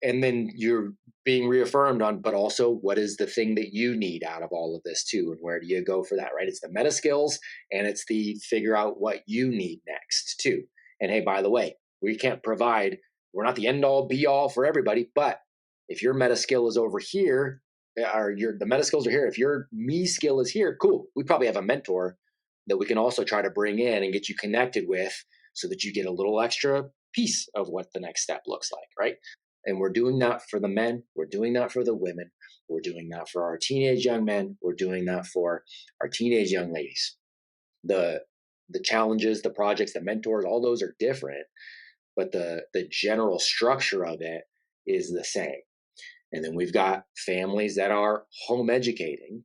And then you're being reaffirmed on, but also what is the thing that you need out of all of this too? And where do you go for that, right? It's the meta skills, and it's the figure out what you need next too. And hey, by the way, we can't provide, we're not the end all be all for everybody, but if your meta skill is over here, or the meta skills are here, if your me skill is here, cool. We probably have a mentor that we can also try to bring in and get you connected with, so that you get a little extra piece of what the next step looks like, right? And we're doing that for the men. We're doing that for the women. We're doing that for our teenage young men. We're doing that for our teenage young ladies. The challenges, the projects, the mentors, all those are different, but the general structure of it is the same. And then we've got families that are home educating,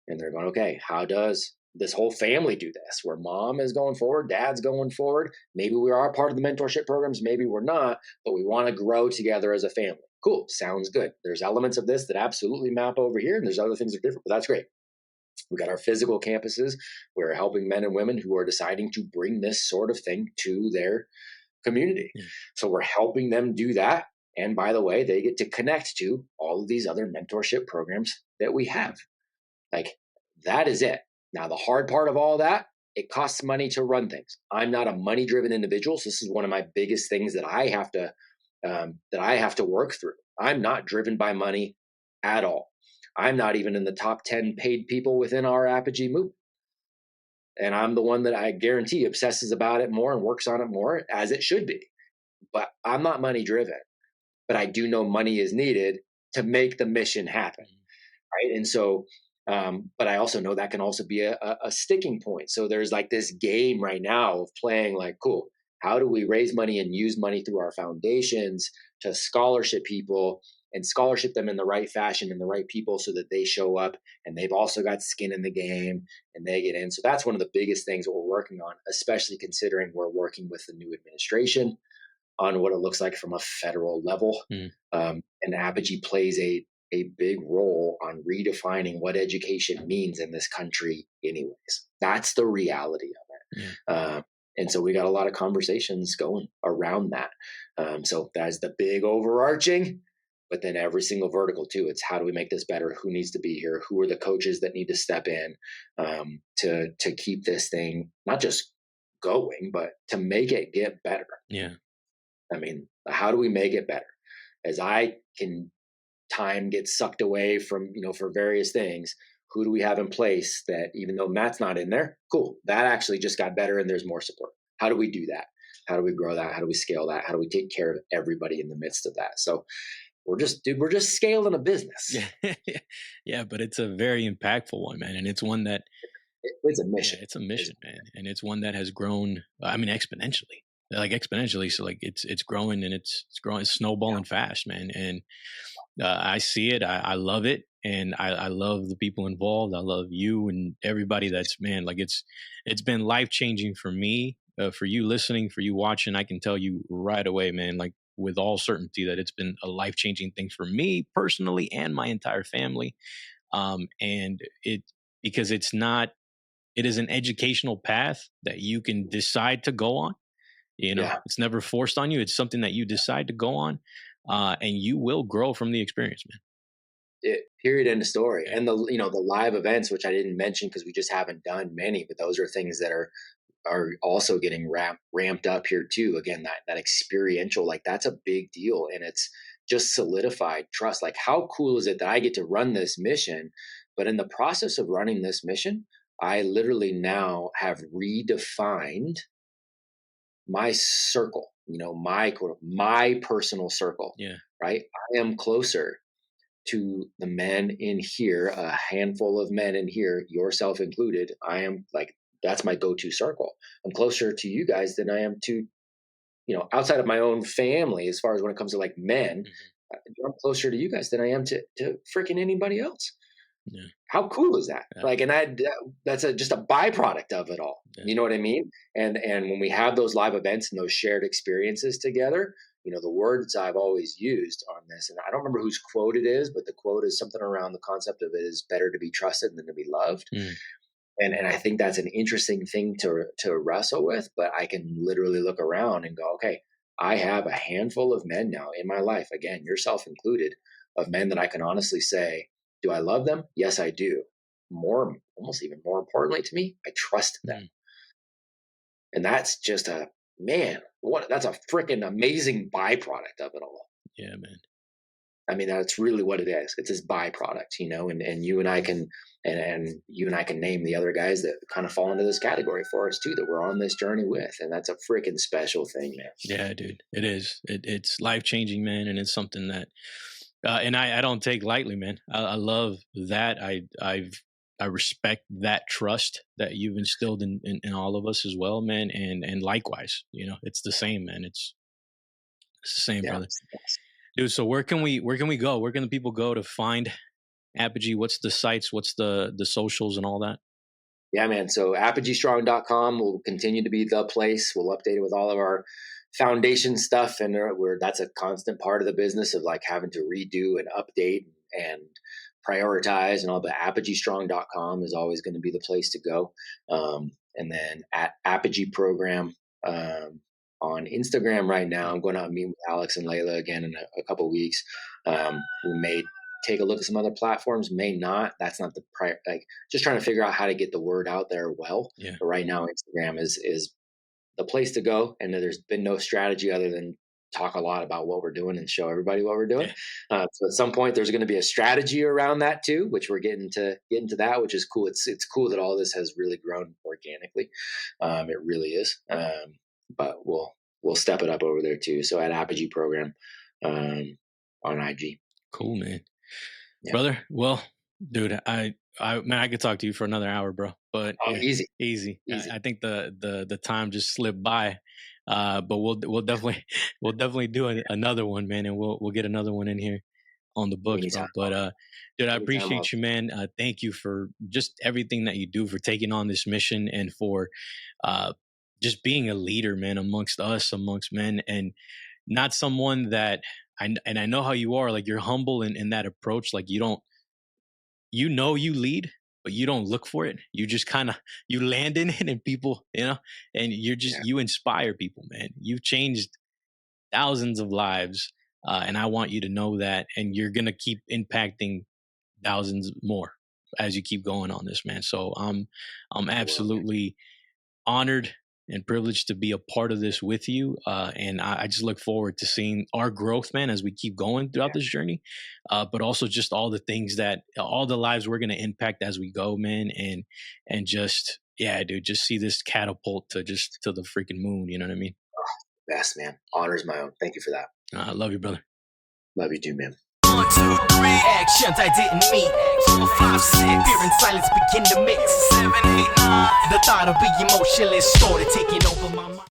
and they're going, okay, how does this whole family do this, where mom is going forward, dad's going forward? Maybe we are part of the mentorship programs, maybe we're not, but we want to grow together as a family. Cool, sounds good. There's elements of this that absolutely map over here, and there's other things that are different, but that's great. We got our physical campuses. We're helping men and women who are deciding to bring this sort of thing to their community. Yeah. So we're helping them do that. And by the way, they get to connect to all of these other mentorship programs that we have. Like, that is it. Now, the hard part of all that, it costs money to run things. I'm not a money-driven individual, so this is one of my biggest things that I have to work through. I'm not driven by money at all. I'm not even in the top 10 paid people within our Apogee movement. And I'm the one that I guarantee obsesses about it more and works on it more, as it should be. But I'm not money-driven. But I do know money is needed to make the mission happen, right? And so, but I also know that can also be a sticking point. So there's like this game right now of playing like, cool, how do we raise money and use money through our foundations to scholarship people and scholarship them in the right fashion and the right people, so that they show up and they've also got skin in the game and they get in. So that's one of the biggest things that we're working on, especially considering we're working with the new administration on what it looks like from a federal level. And Apogee plays a big role on redefining what education means in this country anyways. That's the reality of it. And so we got a lot of conversations going around that. So that's the big overarching, but then every single vertical too. It's how do we make this better? Who needs to be here? Who are the coaches that need to step in to keep this thing not just going, but to make it get better? Yeah. I mean, how do we make it better? As time gets sucked away from, for various things, who do we have in place that, even though Matt's not in there, cool, that actually just got better and there's more support. How do we do that? How do we grow that? How do we scale that? How do we take care of everybody in the midst of that? So we're just scaling a business. Yeah, but it's a very impactful one, man. And it's one that it's a mission. Yeah, it's a mission, man. And it's one that has grown, exponentially. So like it's growing, and it's growing, it's snowballing fast, man. And I see it. I love it. And I love the people involved. I love you and everybody that's, man, like it's been life-changing for me, for you listening, for you watching. I can tell you right away, man, like with all certainty that it's been a life-changing thing for me personally and my entire family. And because it is an educational path that you can decide to go on. It's never forced on you. It's something that you decide to go on, and you will grow from the experience, man. Period. End of story. And the live events, which I didn't mention because we just haven't done many, but those are things that are also getting ramped up here too. Again, that experiential, like that's a big deal, and it's just solidified trust. Like, how cool is it that I get to run this mission, but in the process of running this mission, I literally now have redefined my circle, my personal circle. Yeah. Right. I am closer to the men in here, a handful of men in here, yourself included. I am like, that's my go-to circle. I'm closer to you guys than I am to, outside of my own family, as far as when it comes to like men. I'm closer to you guys than I am to freaking anybody else. Yeah. How cool is that? Yeah. Like, and that's just a byproduct of it all. Yeah. You know what I mean? And when we have those live events and those shared experiences together, the words I've always used on this, and I don't remember whose quote it is, but the quote is something around the concept of it is better to be trusted than to be loved. And I think that's an interesting thing to wrestle with, but I can literally look around and go, okay, I have a handful of men now in my life, again, yourself included, of men that I can honestly say, do I love them? Yes, I do. Almost even more importantly to me, I trust them. And that's just that's a freaking amazing byproduct of it all. Yeah, man. I mean, that's really what it is. It's this byproduct, and you and I can, and you and I can name the other guys that kind of fall into this category for us too, that we're on this journey with. And that's a freaking special thing, man. Yeah, dude, it is. It's life-changing, man. And it's something that, and I don't take lightly, man. I love that. I respect that trust that you've instilled in all of us as well, man. And likewise, it's the same, man. It's the same, brother. Dude, so where can we go? Where can the people go to find Apogee? What's the sites? What's the socials and all that? Yeah, man. So apogeestrong.com will continue to be the place. We'll update it with all of our foundation stuff. And that's a constant part of the business of like having to redo and update and prioritize and all. But apogeestrong.com is always going to be the place to go. And then at Apogee Program, on Instagram right now, I'm going to meet with Alex and Layla again in a couple of weeks. We may take a look at some other platforms, may not. That's not the just trying to figure out how to get the word out there well. Yeah. But right now, Instagram is the place to go. And there's been no strategy other than talk a lot about what we're doing and show everybody what we're doing. Yeah. So at some point, there's going to be a strategy around that too, which we're getting to that, which is cool. It's cool that all this has really grown organically. It really is. But we'll step it up over there too. So at Apogee Program on IG. Cool, man. Yeah. Brother, well, dude, I could talk to you for another hour, bro. But easy. I think the time just slipped by. But we'll definitely do another one, man, and we'll get another one in here on the books, bro. But dude, I appreciate you, man. Thank you for just everything that you do, for taking on this mission, and for just being a leader, man, amongst men, and not someone that I know how you are. Like, you're humble in that approach. Like, you lead, but you don't look for it. You just kind of, you land in it, and people, and you're just, you inspire people, man. You've changed thousands of lives. And I want you to know that, and you're going to keep impacting thousands more as you keep going on this, man. So I'm absolutely honored and privileged to be a part of this with you. And I just look forward to seeing our growth, man, as we keep going throughout this journey. But also just all the things all the lives we're going to impact as we go, man. And just, dude, just see this catapult to the freaking moon. You know what I mean? Best, man. Honor's my own. Thank you for that. I love you, brother. Love you too, man. 1, 2, 3 actions I didn't meet. 4, 5, 6 fear and silence begin to mix. 7, 8, 9 the thought of being emotionless started taking over my mind.